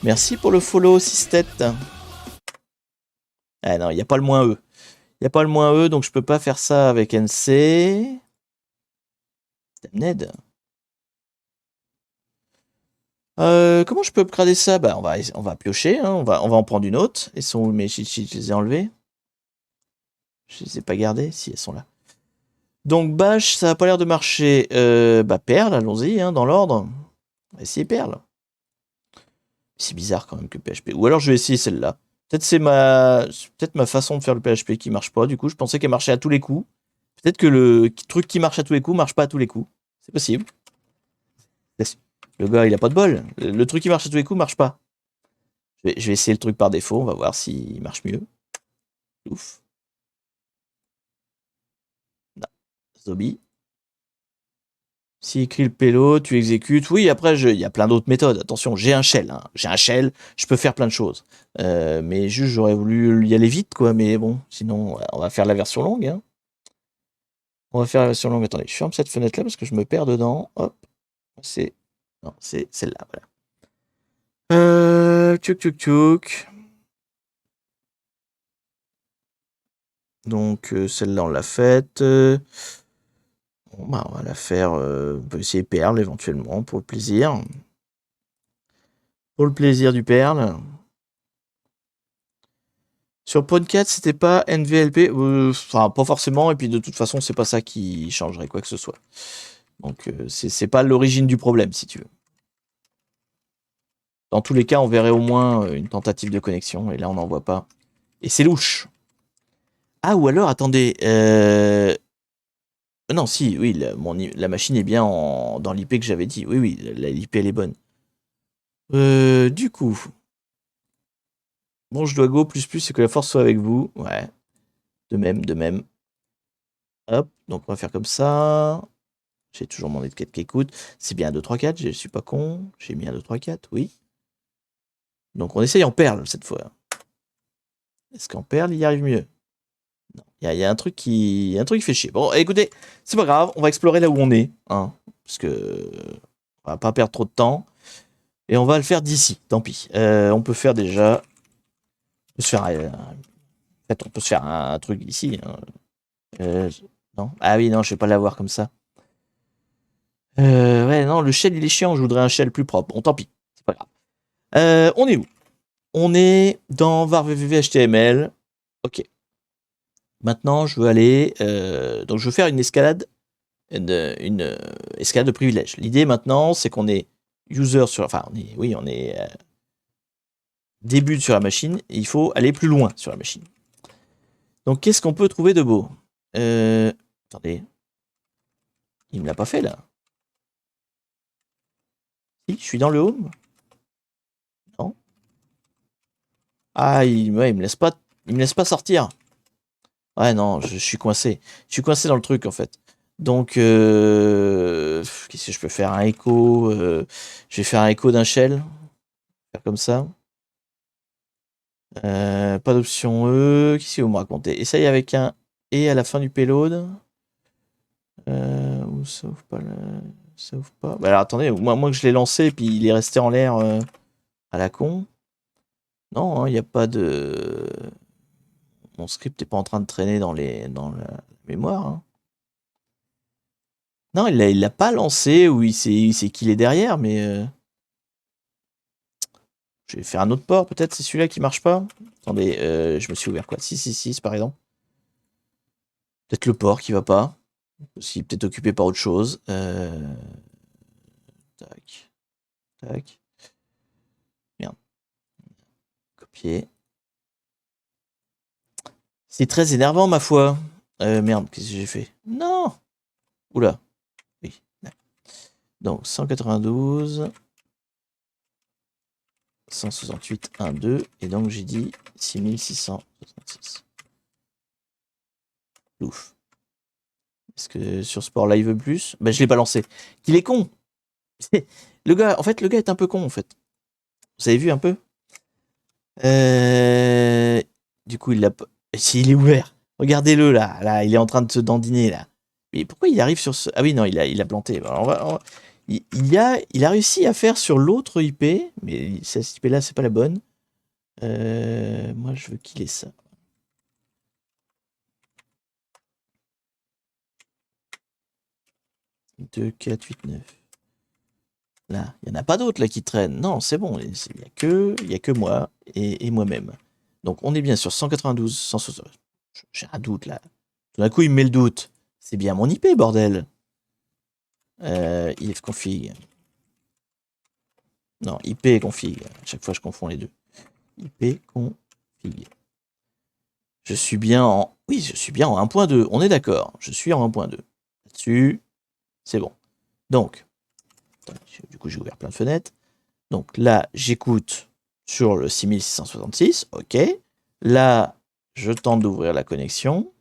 Merci pour le follow, Sistet. Ah non, il n'y a pas le moins E. Il n'y a pas le moins E, donc je peux pas faire ça avec NC. Damned. Comment je peux upgrader ça? Bah, on va piocher, hein. On va en prendre une autre. Elles sont où mes cheat sheets? Je les ai enlevées. Je les ai pas gardées. Si, elles sont là. Donc, bash, ça a pas l'air de marcher. Bah, perle, allons-y, hein, dans l'ordre. On va essayer perle. C'est bizarre quand même que PHP. Ou alors je vais essayer celle-là. Peut-être c'est peut-être ma façon de faire le PHP qui marche pas. Du coup, je pensais qu'elle marchait à tous les coups. Peut-être que le truc qui marche à tous les coups marche pas à tous les coups. C'est possible. Le gars, il a pas de bol. Le truc qui marche à tous les coups marche pas. Je vais essayer le truc par défaut. On va voir s'il marche mieux. Ouf. Non. Zombie. S'il écrit le pélo, tu exécutes. Oui, après, il y a plein d'autres méthodes. Attention, j'ai un shell. Hein. J'ai un shell, je peux faire plein de choses. Mais juste, j'aurais voulu y aller vite, quoi. Mais bon, sinon, on va faire la version longue. Hein. On va faire la version longue. Attendez, je ferme cette fenêtre-là parce que je me perds dedans. Hop. C'est. Non, c'est celle-là, voilà. Tchouk, tchouk, tchouk. Donc, celle-là, on l'a faite. Bon, bah, on va la faire. On peut essayer Perle éventuellement pour le plaisir. Pour le plaisir du Perle. Sur Podcast, c'était pas NVLP. Enfin, pas forcément. Et puis, de toute façon, c'est pas ça qui changerait quoi que ce soit. Donc, c'est pas l'origine du problème, si tu veux. Dans tous les cas, on verrait au moins une tentative de connexion. Et là, on n'en voit pas. Et c'est louche. Ah, ou alors, attendez. Non, si, oui, la machine est bien dans l'IP que j'avais dit. Oui, oui, l'IP, elle est bonne. Du coup. Bon, je dois go plus et que la force soit avec vous. Ouais. De même, de même. Hop, donc on va faire comme ça. J'ai toujours mon étiquette qui écoute. C'est bien 1, 2, 3, 4, je suis pas con. J'ai mis 1, 2, 3, 4, oui. Donc on essaye en perle cette fois. Est-ce qu'en perle, il y arrive mieux? Non, il y a un truc qui fait chier. Bon, écoutez, c'est pas grave, on va explorer là où on est. Hein, parce que on va pas perdre trop de temps. Et on va le faire d'ici, tant pis. On peut faire déjà... On peut se faire, en fait, on peut se faire un truc ici. Hein. Non. Ah oui, non, je vais pas l'avoir comme ça. Ouais, non, le shell, il est chiant. Je voudrais un shell plus propre. Bon, tant pis. C'est pas grave. On est où? On est dans var HTML. Ok. Maintenant, je veux aller... donc, je veux faire une escalade. Une escalade de privilèges. L'idée, maintenant, c'est qu'on est user sur... Enfin, on est début sur la machine. Et il faut aller plus loin sur la machine. Donc, qu'est-ce qu'on peut trouver de beau? Attendez. Il me l'a pas fait, là. Si, je suis dans le home. Non. Ah, il me laisse pas... Il me laisse pas sortir. Ouais, non, je suis coincé. Je suis coincé dans le truc, en fait. Donc, qu'est-ce que je peux faire? Un écho. Je vais faire un écho d'un shell. Faire comme ça. Pas d'option E. Qu'est-ce que vous me racontez? Essaye avec un et à la fin du payload. Ou ça ouvre pas. Ça ouvre pas. Bah alors attendez, moi que je l'ai lancé et puis il est resté en l'air à la con. Non, il n'y a pas de. Mon script n'est pas en train de traîner dans la mémoire. Hein. Non, il l'a pas lancé ou il sait qu'il est derrière, mais. Je vais faire un autre port, peut-être c'est celui-là qui marche pas. Attendez, je me suis ouvert quoi? 666 par exemple. Peut-être le port qui va pas. S'il est peut-être occupé par autre chose. Tac. Tac. Merde. Copier. C'est très énervant, ma foi. Merde, qu'est-ce que j'ai fait? Non! Oula. Oui. Donc, 192. 168, 1, 2. Et donc, j'ai dit 6666. Ouf. Est-ce que sur Sport Live Plus? Bah, je l'ai pas lancé. Il est con! Le gars est un peu con, en fait. Vous avez vu un peu? Du coup, il l'a pas. S'il est ouvert. Regardez-le là, il est en train de se dandiner là. Mais pourquoi il arrive sur ce. Ah oui, non, il a planté. Alors, il a réussi à faire sur l'autre IP, mais cette IP là, c'est pas la bonne. Moi, je veux qu'il ait ça. Deux, 4, 8, 9. Là, il n'y en a pas d'autres là qui traînent. Non, c'est bon, il n'y a que moi et moi-même. Donc on est bien sur 192, 160. J'ai un doute là. Tout d'un coup, il me met le doute. C'est bien mon IP, bordel. ifconfig. Non, IP et config. À chaque fois, je confonds les deux. IP config. Je suis bien en... Oui, je suis bien en 1.2. On est d'accord. Je suis en 1.2. Là-dessus, c'est bon. Donc, Attends, du coup, j'ai ouvert plein de fenêtres. Donc là, j'écoute sur le 6666. OK. Là, je tente d'ouvrir la connexion.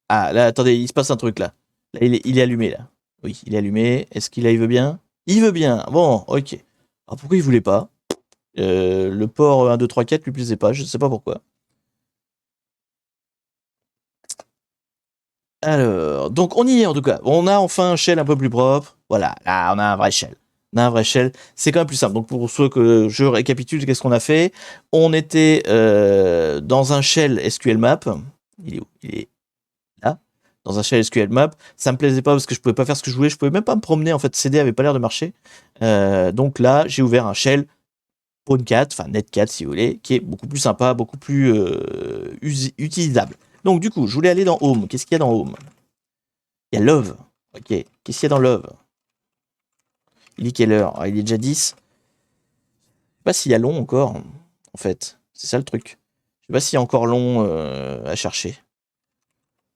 Ah, là, attendez, il se passe un truc là. Là, il est allumé là. Oui, il est allumé. Est-ce qu'il il veut bien? Il veut bien. Bon, ok. Alors pourquoi il voulait pas? Le port 1, 2, 3, 4 lui plaisait pas, je ne sais pas pourquoi. Alors, donc on y est en tout cas. On a enfin un shell un peu plus propre. Voilà, là on a un vrai shell. On a un vrai shell. C'est quand même plus simple. Donc pour ceux que je récapitule, qu'est-ce qu'on a fait? On était dans un shell SQL Map. Il est où? Il est là. Dans un shell SQL Map. Ça me plaisait pas parce que je pouvais pas faire ce que je voulais. Je pouvais même pas me promener. En fait, CD avait pas l'air de marcher. Donc là, j'ai ouvert un shell PwnCat, enfin Netcat si vous voulez, qui est beaucoup plus sympa, beaucoup plus utilisable. Donc du coup, je voulais aller dans Home. Qu'est-ce qu'il y a dans Home? Il y a Love. Ok. Qu'est-ce qu'il y a dans Love? Il est quelle heure? Ah, il est déjà 10. Je sais pas s'il y a long encore, en fait. C'est ça le truc. Je sais pas s'il y a encore long à chercher.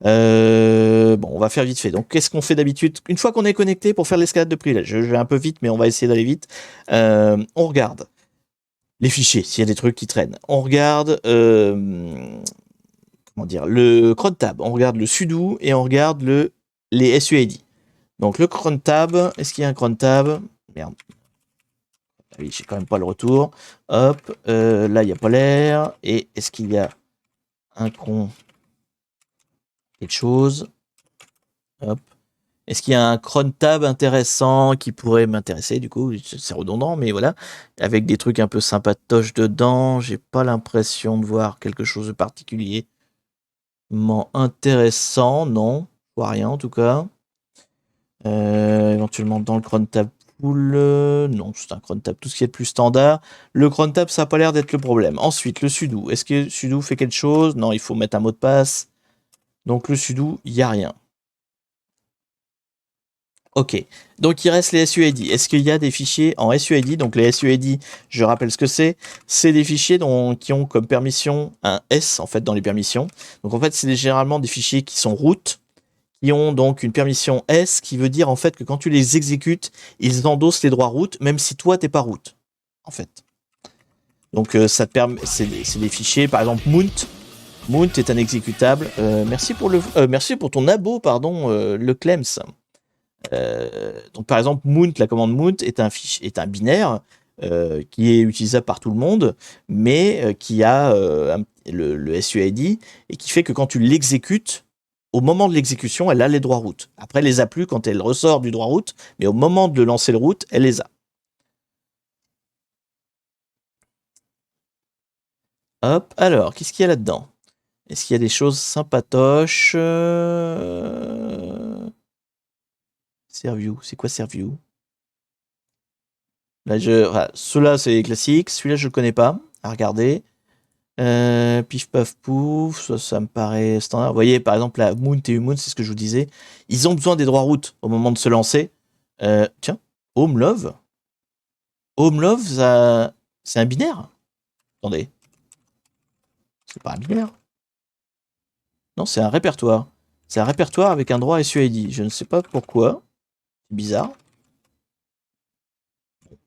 Bon, on va faire vite fait. Donc, qu'est-ce qu'on fait d'habitude? Une fois qu'on est connecté pour faire l'escalade de privilèges, je vais un peu vite, mais on va essayer d'aller vite. On regarde les fichiers, s'il y a des trucs qui traînent. On regarde comment dire, le cron tab, on regarde le sudo et on regarde les SUID. Donc le cron tab, est-ce qu'il y a un cron tab? Merde. Ah oui, j'ai quand même pas le retour. Hop, là il n'y a pas l'air. Et est-ce qu'il y a un cron quelque chose? Hop. Est-ce qu'il y a un cron tab intéressant qui pourrait m'intéresser? Du coup, c'est redondant, mais voilà. Avec des trucs un peu sympatoches dedans. J'ai pas l'impression de voir quelque chose de particulièrement intéressant. Non, je vois rien en tout cas. Éventuellement dans le cron tab pool, non, c'est un cron tab, tout ce qui est de plus standard. Le cron tab, ça n'a pas l'air d'être le problème. Ensuite, le sudo. Est-ce que sudo fait quelque chose? Non, il faut mettre un mot de passe. Donc le sudo, il n'y a rien. Ok, donc il reste les SUID. Est-ce qu'il y a des fichiers en SUID? Donc les SUID, je rappelle ce que c'est. C'est des fichiers qui ont comme permission un S en fait dans les permissions. Donc en fait, c'est généralement des fichiers qui sont root, qui ont donc une permission S, qui veut dire en fait que quand tu les exécutes, ils endossent les droits root, même si toi t'es pas root, en fait. Donc ça te permet, c'est des fichiers, par exemple Mount. Mount est un exécutable. Merci pour ton abo, pardon, le Clems. Donc par exemple Mount, la commande Mount est un binaire qui est utilisable par tout le monde, mais qui a le SUID et qui fait que quand tu l'exécutes, au moment de l'exécution, elle a les droits root. Après, elle les a plus quand elle ressort du droit root, mais au moment de lancer le root, elle les a. Hop, alors, qu'est-ce qu'il y a là-dedans? Est-ce qu'il y a des choses sympatoches? Serview, c'est quoi Serview? Là, voilà, ceux-là, c'est classique. Celui-là, je le connais pas. À regarder. Pif paf pouf, ça me paraît standard. Vous voyez, par exemple, la Moon et Moon, c'est ce que je vous disais. Ils ont besoin des droits root au moment de se lancer. Tiens, Home Love. Home Love, c'est un binaire. Attendez. C'est pas un binaire. Non, c'est un répertoire. C'est un répertoire avec un droit SUID. Je ne sais pas pourquoi. C'est bizarre.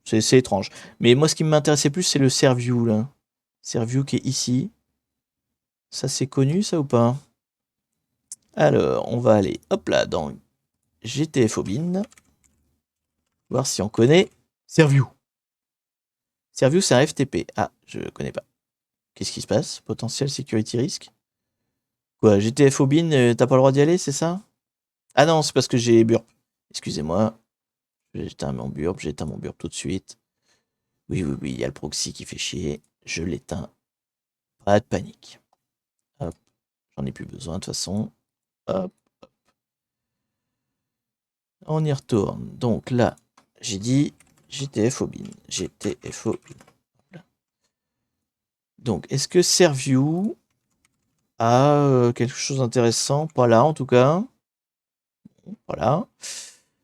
C'est étrange. Mais moi, ce qui m'intéressait plus, c'est le Serview, là. Serview qui est ici. Ça, c'est connu, ça, ou pas? Alors, on va aller, hop là, dans GTFOBin. Voir si on connaît Serview. Serview, c'est un FTP. Ah, je connais pas. Qu'est-ce qui se passe? Potentiel security risk? Quoi, GTFOBin, t'as pas le droit d'y aller, c'est ça? Ah non, c'est parce que j'ai burp. Excusez-moi. J'éteins mon burp tout de suite. Oui, oui, oui, il y a le proxy qui fait chier. Je l'éteins. Pas de panique. Hop. J'en ai plus besoin de toute façon. Hop. On y retourne. Donc là, j'ai dit GTFOBin. GTFOBin. Donc, est-ce que Serview a quelque chose d'intéressant? Pas là, en tout cas. Voilà.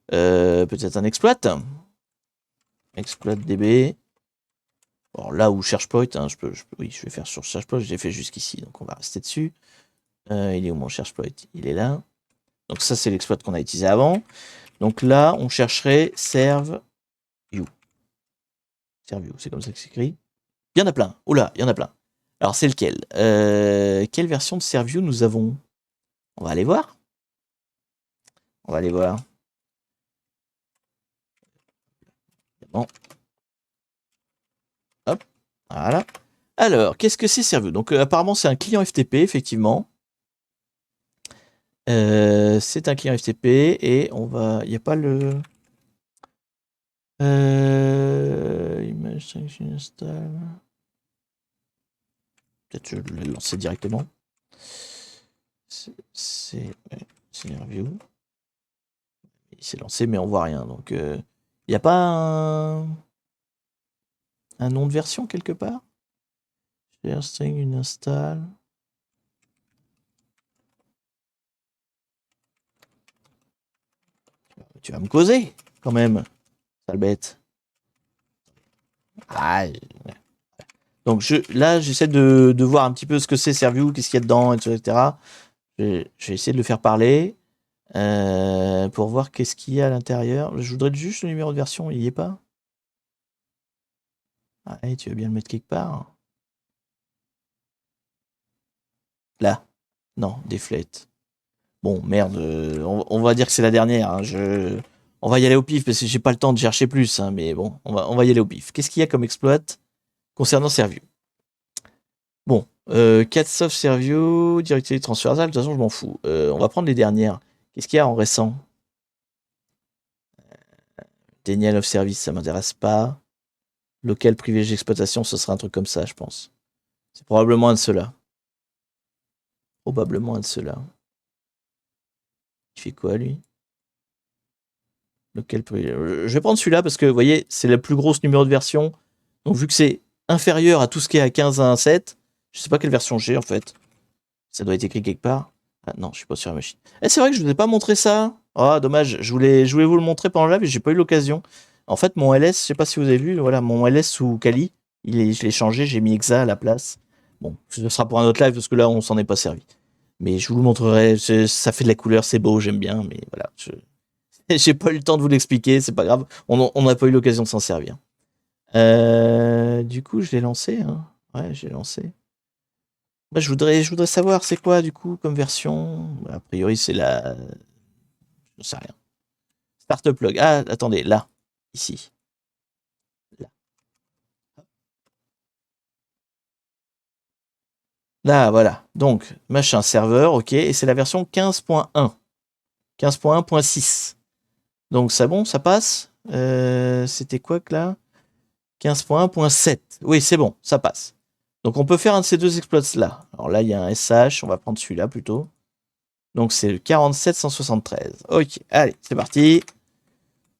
Peut-être un exploit. Exploit DB. Alors là où ChargePoint, hein, oui, je vais faire sur ChargePoint, je l'ai fait jusqu'ici, donc on va rester dessus. Il est où mon ChargePoint? Il est là. Donc ça, c'est l'exploit qu'on a utilisé avant. Donc là, on chercherait serve view. Serve view, c'est comme ça que c'est écrit. Il y en a plein. Oula, il y en a plein. Alors, c'est lequel quelle version de serve view nous avons? On va aller voir. On va aller voir. Bon. Hop. Voilà. Alors, qu'est-ce que c'est serve view? Donc, apparemment, c'est un client FTP, effectivement. C'est un client FTP et on va. Il n'y a pas le. Image sanction install. Peut-être je vais le lancer directement. C'est view. Il s'est lancé, mais on voit rien. Donc, il n'y a pas un nom de version quelque part? Share string, une install. Tu vas me causer, quand même, sale bête. Ah, donc là, j'essaie de voir un petit peu ce que c'est Serviu, qu'est-ce qu'il y a dedans, etc. Je vais essayer de le faire parler pour voir qu'est-ce qu'il y a à l'intérieur. Je voudrais juste le numéro de version, il n'y est pas? Ah, hey, tu veux bien le mettre quelque part? Là. Non, deflate. Bon, merde, on va dire que c'est la dernière. Hein, on va y aller au pif parce que j'ai pas le temps de chercher plus. Hein, mais bon, on va y aller au pif. Qu'est-ce qu'il y a comme exploit concernant Serviu? Bon, Cat Soft Serviu, Directory Transversal, de toute façon, je m'en fous. On va prendre les dernières. Qu'est-ce qu'il y a en récent? Denial of Service, ça m'intéresse pas. Local privilège d'exploitation, ce sera un truc comme ça, je pense. C'est probablement un de ceux-là. Probablement un de ceux-là. Il fait quoi, lui? Local privilège. Je vais prendre celui-là parce que, vous voyez, c'est le plus gros numéro de version. Donc, vu que c'est inférieur à tout ce qui est à 15.1.7, je sais pas quelle version j'ai, en fait. Ça doit être écrit quelque part. Ah non, je suis pas sur la machine. C'est vrai que je vous ai pas montré ça. Ah, dommage. Je voulais vous le montrer pendant le live, mais j'ai pas eu l'occasion. En fait, mon LS, je sais pas si vous avez vu, voilà, mon LS sous Kali, je l'ai changé, j'ai mis Exa à la place. Bon, ce sera pour un autre live parce que là, on s'en est pas servi. Mais je vous le montrerai. Ça fait de la couleur, c'est beau, j'aime bien, mais voilà. J'ai pas eu le temps de vous l'expliquer, c'est pas grave. On n'a pas eu l'occasion de s'en servir. Du coup, je l'ai lancé. Hein. Ouais, j'ai lancé. Bah, je voudrais savoir c'est quoi du coup comme version. A priori, c'est la. Je ne sais rien. Startup log. Ah, attendez, là. Ici. Là. Là, voilà. Donc, machin serveur, ok. Et c'est la version 15.1. 15.1.6. Donc, ça bon, ça passe. C'était quoi que là? 15.1.7. Oui, c'est bon, ça passe. Donc, on peut faire un de ces deux exploits là. Alors là, il y a un SH. On va prendre celui-là plutôt. Donc, c'est le 47173. Ok, allez, c'est parti.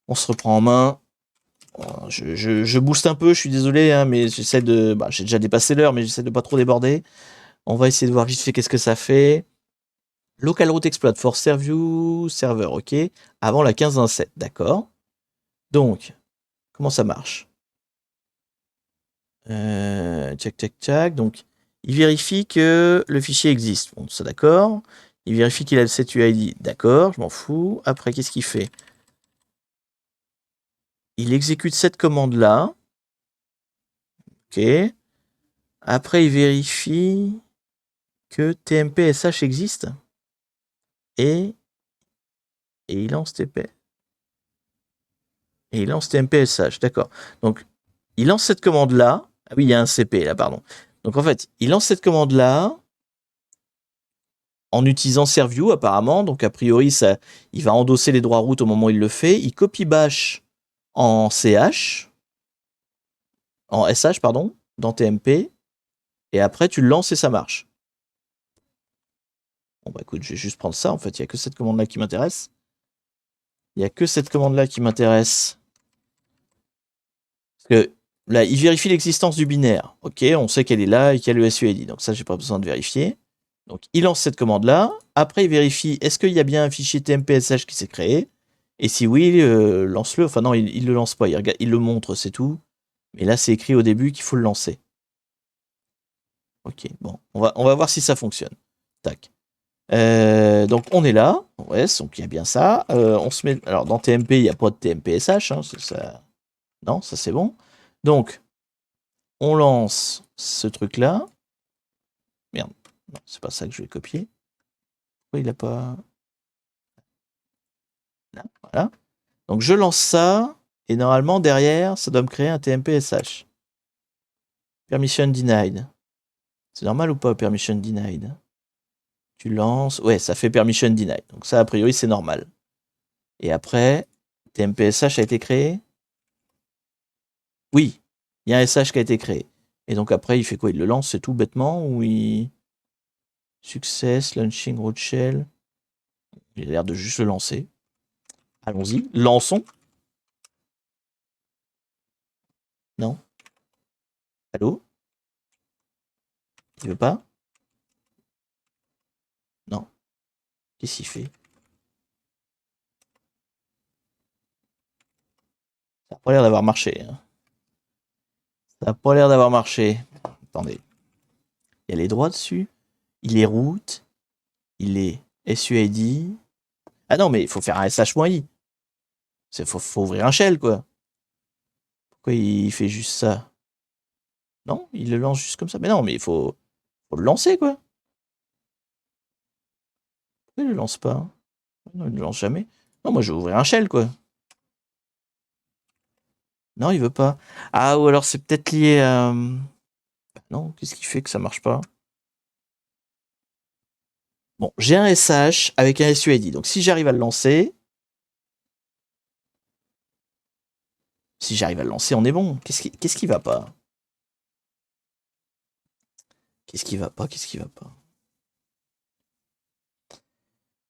On se reprend en main. Je booste un peu, je suis désolé, hein, mais j'essaie de. Bah, j'ai déjà dépassé l'heure, mais j'essaie de pas trop déborder. On va essayer de voir vite fait qu'est-ce que ça fait. Local route exploit for Serviu server, ok. Avant la 15.1.7, d'accord. Donc, comment ça marche? Tchac, tchac, tchac. Donc, il vérifie que le fichier existe. Bon, ça d'accord. Il vérifie qu'il a le set UID. D'accord, je m'en fous. Après, qu'est-ce qu'il fait? Il exécute cette commande-là. Ok. Après, il vérifie que TMP-SH existe. Et il lance TP. Et il lance TMP-SH, d'accord. Donc, il lance cette commande-là. Ah oui, il y a un CP là, pardon. Donc, en fait, il lance cette commande-là en utilisant Serviu, apparemment. Donc, a priori, ça, il va endosser les droits routes au moment où il le fait. Il copie bash en CH, en SH, pardon, dans TMP. Et après, tu le lances et ça marche. Bon, bah écoute, je vais juste prendre ça. En fait, il n'y a que cette commande-là qui m'intéresse. Il n'y a que cette commande-là qui m'intéresse. Parce que là, il vérifie l'existence du binaire. Ok, on sait qu'elle est là et qu'il y a le SUID. Donc ça, j'ai pas besoin de vérifier. Donc il lance cette commande-là. Après, il vérifie est-ce qu'il y a bien un fichier TMP-SH qui s'est créé. Et si oui, lance-le. Enfin non, il le lance pas. Il le montre, c'est tout. Mais là, c'est écrit au début qu'il faut le lancer. Ok, bon, on va voir si ça fonctionne. Tac. Donc on est là, ouais, donc il y a bien ça. On se met, alors dans TMP, il n'y a pas de TMP-SH, hein, ça, non, ça c'est bon. Donc on lance ce truc-là. Merde, non, c'est pas ça que je vais copier. Pourquoi il a pas... Là, voilà. Donc je lance ça, et normalement derrière, ça doit me créer un TMP-SH. Permission denied. C'est normal ou pas, permission denied? Tu lances, ouais, ça fait permission denied. Donc ça, a priori, c'est normal. Et après, TMP-SH a été créé? Oui, il y a un SH qui a été créé. Et donc après, il fait quoi? Il le lance, c'est tout bêtement? Ou il... Success, launching root shell. Il a l'air de juste le lancer. Allons-y, lançons. Non? Allô? Il veut pas? Non. Qu'est-ce qu'il fait? Ça n'a pas l'air d'avoir marché. Hein. Ça n'a pas l'air d'avoir marché. Attendez. Il y a les droits dessus. Il est root. Il est SUID. Ah non, mais il faut faire un SH-I. Faut ouvrir un shell, quoi. Pourquoi il fait juste ça? Non, il le lance juste comme ça. Mais non, mais faut le lancer, quoi. Pourquoi il le lance pas? Non, il le lance jamais. Non, moi, je vais ouvrir un shell, quoi. Non, il veut pas. Ah, ou alors c'est peut-être lié à... Non, qu'est-ce qui fait que ça marche pas? Bon, j'ai un SH avec un SUID. Donc, si j'arrive à le lancer... Si j'arrive à le lancer, on est bon. Qu'est-ce qui va pas? Qu'est-ce qui va pas? Qu'est-ce qui va pas?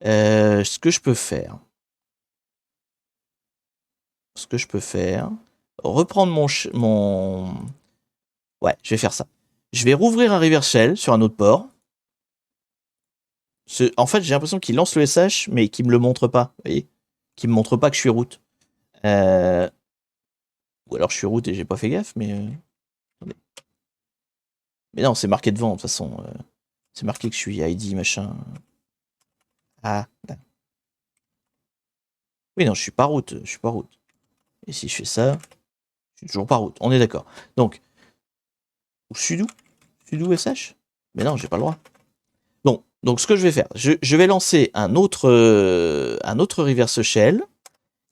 Ce que je peux faire... Reprendre mon... Ouais, je vais faire ça. Je vais rouvrir un reverse shell sur un autre port. En fait, j'ai l'impression qu'il lance le SH, mais qu'il me le montre pas. Vous voyez? Qu'il me montre pas que je suis root. Ou alors je suis root et j'ai pas fait gaffe, mais... Attendez. Mais non, c'est marqué devant, de toute façon. C'est marqué que je suis ID, machin. Ah. Oui, non, je suis pas root. Je suis pas root. Et si je fais ça, je suis toujours pas root. On est d'accord. Donc, sudo SH? Mais non, j'ai pas le droit. Bon, donc ce que je vais faire, je vais lancer un autre reverse shell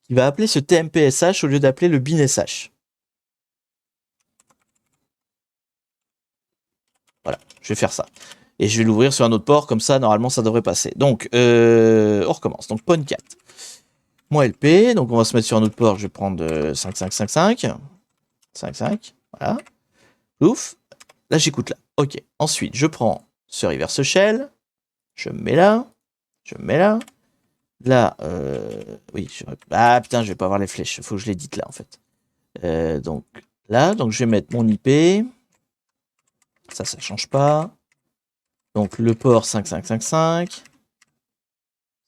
qui va appeler ce TMP-SH au lieu d'appeler le bin-SH. Voilà, je vais faire ça. Et je vais l'ouvrir sur un autre port, comme ça, normalement, ça devrait passer. Donc, on recommence. Donc, PON4. Mon LP, donc on va se mettre sur un autre port, je vais prendre 5555. 55, voilà. Ouf. Là, j'écoute là. Ok. Ensuite, je prends ce reverse shell, je me mets là, je me mets là. Là, oui, ah putain, je vais pas avoir les flèches, faut que je l'édite là en fait. Donc là, donc je vais mettre mon IP. Ça change pas. Donc le port 5555.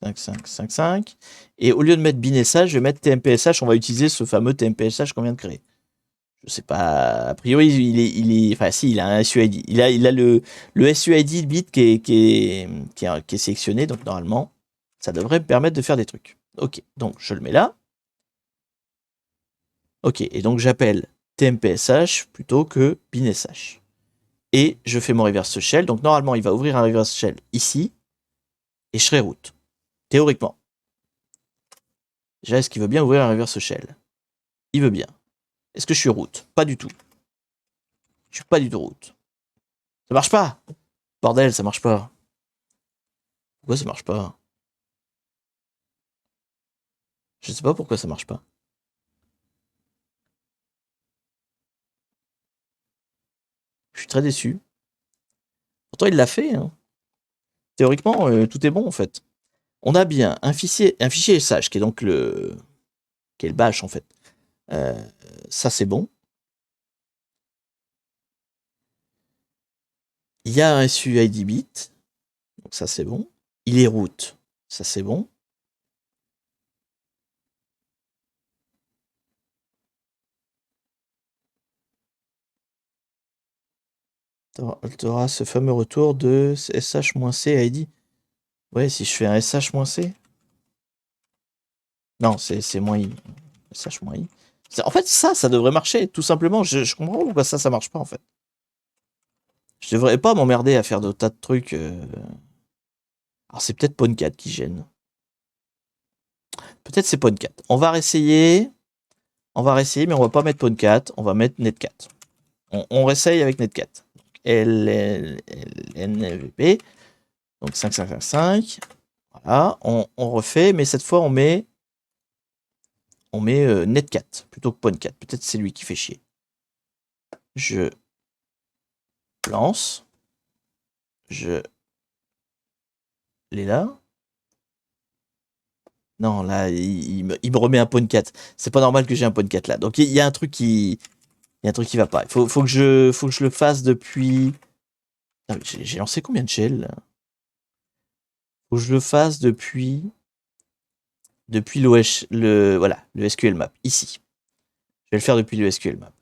5555. Et au lieu de mettre bin-SH, je vais mettre TMP-SH. On va utiliser ce fameux TMP-SH qu'on vient de créer. Je sais pas. A priori, enfin si, il a un SUID. Il a le SUID bit qui est sélectionné. Donc normalement, ça devrait me permettre de faire des trucs. Ok, donc je le mets là. Ok, et donc j'appelle TMP-SH plutôt que bin-SH. Et je fais mon reverse shell. Donc normalement, il va ouvrir un reverse shell ici. Et je serai root. Théoriquement. Déjà, est-ce qu'il veut bien ouvrir un reverse shell? Il veut bien. Est-ce que je suis root? Pas du tout. Je suis pas du tout root. Ça marche pas. Bordel, ça marche pas. Pourquoi ça marche pas? Je sais pas pourquoi ça marche pas. Je suis très déçu. Pourtant, il l'a fait. Hein. Théoriquement, tout est bon en fait. On a bien un fichier SH qui est donc qui est le bash en fait. Ça c'est bon. Il y a un SUID bit. Donc ça c'est bon. Il est root. Ça c'est bon. Tu auras ce fameux retour de SH-C ID. Ouais, si je fais un SH-C. Non, c'est moins I. SH-I. En fait, ça devrait marcher, tout simplement. Je comprends pas pourquoi ça marche pas, en fait. Je devrais pas m'emmerder à faire de tas de trucs. Alors, c'est peut-être Pwn4 qui gêne. Peut-être c'est Pwn4. On va réessayer. Mais on va pas mettre Pwn4. On va mettre Net4. On réessaye avec Net4. LNVP. Donc 5555. Voilà. On refait, mais cette fois, on met Net4 plutôt que Pwn4. Peut-être c'est lui qui fait chier. Je lance. Je l'ai là. Non, là, il me remet un Pwn4. C'est pas normal que j'ai un Pwn4 là. Donc il y a un truc qui va pas. Faut que je le fasse depuis. J'ai lancé combien de shells là? Faut que je le fasse depuis le SQL map ici. Je vais le faire depuis le SQL map.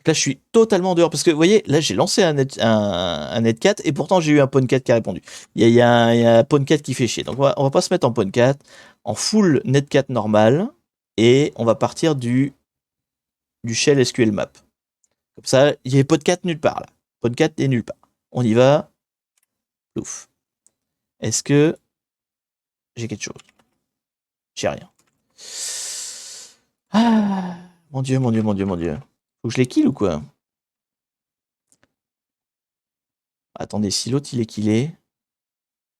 Là, je suis totalement dehors parce que vous voyez, là, j'ai lancé un net4 et pourtant j'ai eu un Pwn4 qui a répondu. Il y a un Pwn4 qui fait chier. Donc on va pas se mettre en Pwn4, en full net4 normal et on va partir du shell SQL map. Comme ça, il y a Pwn4 nulle part là. Pwn4 est nulle part. On y va. Ouf. Est-ce que j'ai quelque chose? J'ai rien. Ah, mon dieu, mon dieu, mon dieu, mon dieu. Faut que je les kill ou quoi? Attendez, si l'autre il est killé,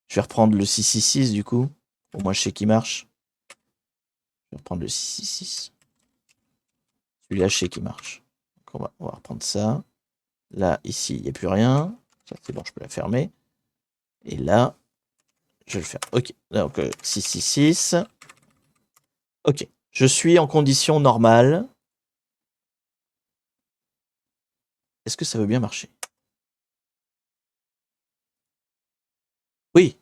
je vais reprendre le 666 du coup. Au moins je sais qu'il marche. Je vais reprendre le 666. Celui-là je sais qu'il marche. Donc on va reprendre ça. Là, ici, il n'y a plus rien. Ça c'est bon, je peux la fermer. Et là, je vais le faire. Ok, donc 666. Ok, je suis en condition normale. Est-ce que ça veut bien marcher? Oui.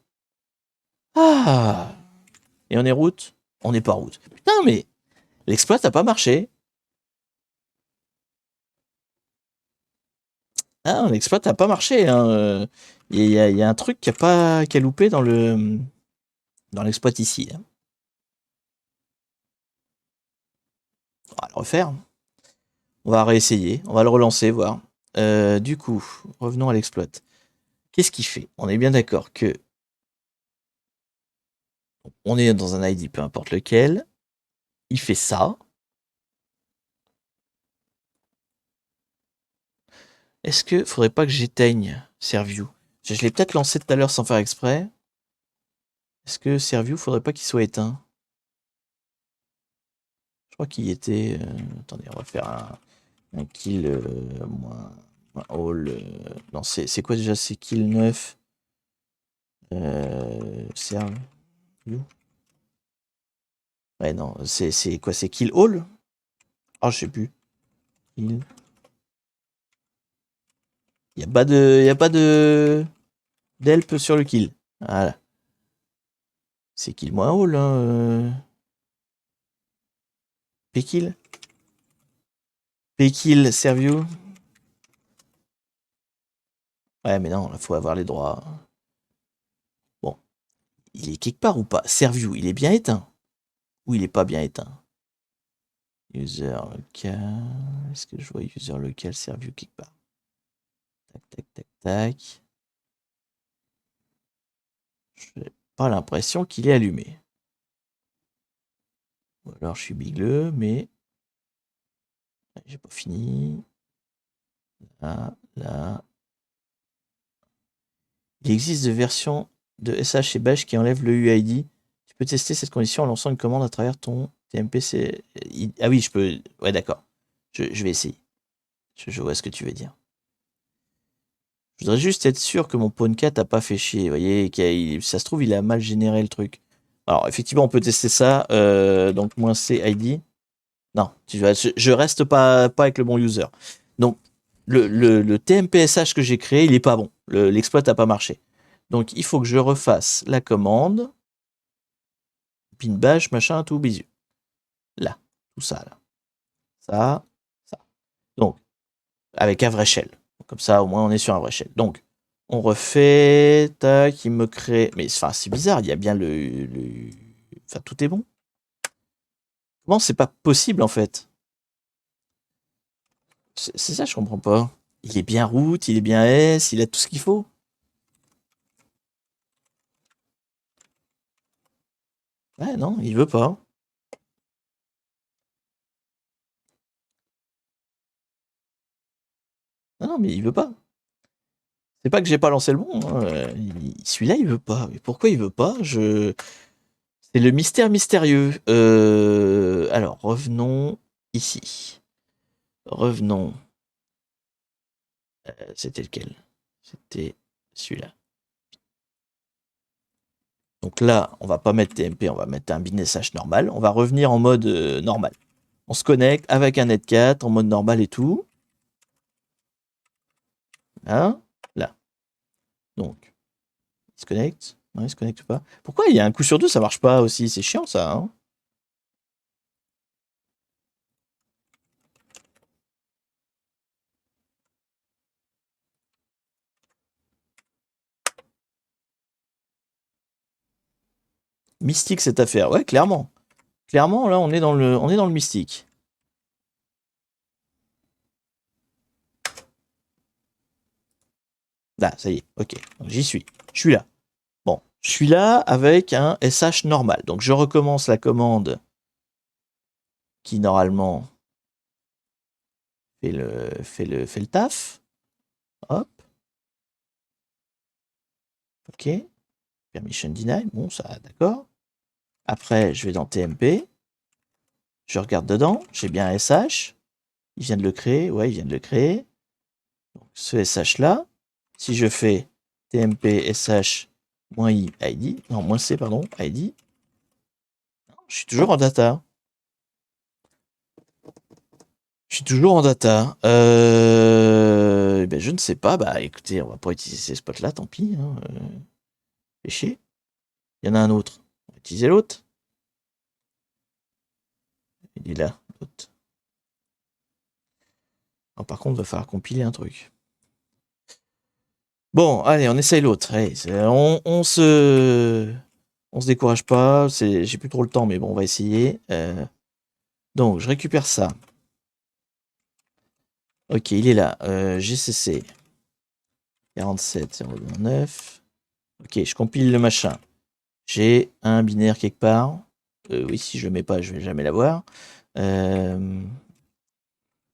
Ah. Et on est route? On n'est pas route. Putain, mais l'exploit n'a pas marché. Ah, l'exploit n'a pas marché. Hein. Il y a un truc qui a loupé dans l'exploit ici. Hein. On va le refaire. On va réessayer. On va le relancer, voir. Du coup, revenons à l'exploit. Qu'est-ce qu'il fait? On est bien d'accord que on est dans un ID, peu importe lequel. Il fait ça. Est-ce que faudrait pas que j'éteigne Serview? Je l'ai peut-être lancé tout à l'heure sans faire exprès. Est-ce que Serview, faudrait pas qu'il soit éteint? Je crois qu'il y était. Attendez, on va faire un kill moins all. Non, c'est quoi déjà? C'est kill 9. Serview. Ouais, non, c'est quoi? C'est kill all? Ah, je sais plus. Kill. Y a pas de d'help sur le kill. Voilà. C'est kill moins all, hein. P-kill. P-kill, Serview. Ouais, mais non, il faut avoir les droits. Bon. Il est quelque part ou pas? Serview, il est bien éteint. Ou il est pas bien éteint? User local. Est-ce que je vois user local Serview quelque part? Tac, tac, tac, tac. J'ai pas l'impression qu'il est allumé. Ou alors je suis bigleux, mais j'ai pas fini. Là. Il existe des versions de SH et Bash qui enlèvent le UID. Tu peux tester cette condition en lançant une commande à travers ton TMP. Ah oui, je peux. Ouais, d'accord. Je vais essayer. Je vois ce que tu veux dire. Je voudrais juste être sûr que mon Pwn4 a pas fait chier. Vous voyez, ça se trouve, il a mal généré le truc. Alors, effectivement, on peut tester ça. Donc, -c ID. Non, je reste pas avec le bon user. Donc, le TMPSH que j'ai créé, il est pas bon. L'exploit n'a pas marché. Donc, il faut que je refasse la commande. Pin bash, machin, tout, bisous. Là, tout ça, là. Ça. Donc, avec un vrai shell. Comme ça, au moins, on est sur un vrai shell. Donc, On refait. Tac, il me crée. Mais enfin, c'est bizarre, il y a bien Enfin, tout est bon. Comment c'est pas possible en fait? C'est ça, je comprends pas. Il est bien root, il est bien S, il a tout ce qu'il faut. Ouais, non, il veut pas. Non, mais il veut pas. C'est pas que j'ai pas lancé le bon, hein, celui-là, il veut pas. Mais pourquoi il veut pas? C'est le mystère mystérieux. Alors, revenons ici. Revenons. C'était lequel? C'était celui-là. Donc là, on va pas mettre TMP, on va mettre un business hash normal. On va revenir en mode normal. On se connecte avec un netcat en mode normal et tout. Hein? Là. Donc, il se connecte. Non, il se connecte pas. Pourquoi il y a un coup sur deux, ça marche pas aussi? C'est chiant ça, hein? Mystique cette affaire. Ouais, clairement. Clairement, là, on est dans le mystique. Là, ça y est. Ok. J'y suis. Je suis là. Bon. Je suis là avec un SH normal. Donc, je recommence la commande qui, normalement, fait le taf. Hop. Ok. Permission deny. Bon, ça, d'accord. Après, je vais dans TMP. Je regarde dedans. J'ai bien un SH. Il vient de le créer. Ouais, il vient de le créer. Donc, ce SH-là, si je fais TMP SH -i ID, non, -c, pardon, ID, je suis toujours en data. Je suis toujours en data. Ben, je ne sais pas. Bah, écoutez, on va pas utiliser ces spots-là, tant pis. Hein. Fait chier. Il y en a un autre. On va utiliser l'autre. Il est là, l'autre. Par contre, il va falloir compiler un truc. Bon, allez, on essaye l'autre. On se décourage pas. J'ai plus trop le temps, mais bon, on va essayer. Donc, je récupère ça. Ok, il est là. GCC 47,029. Ok, je compile le machin. J'ai un binaire quelque part. Oui, si je le mets pas, je vais jamais l'avoir.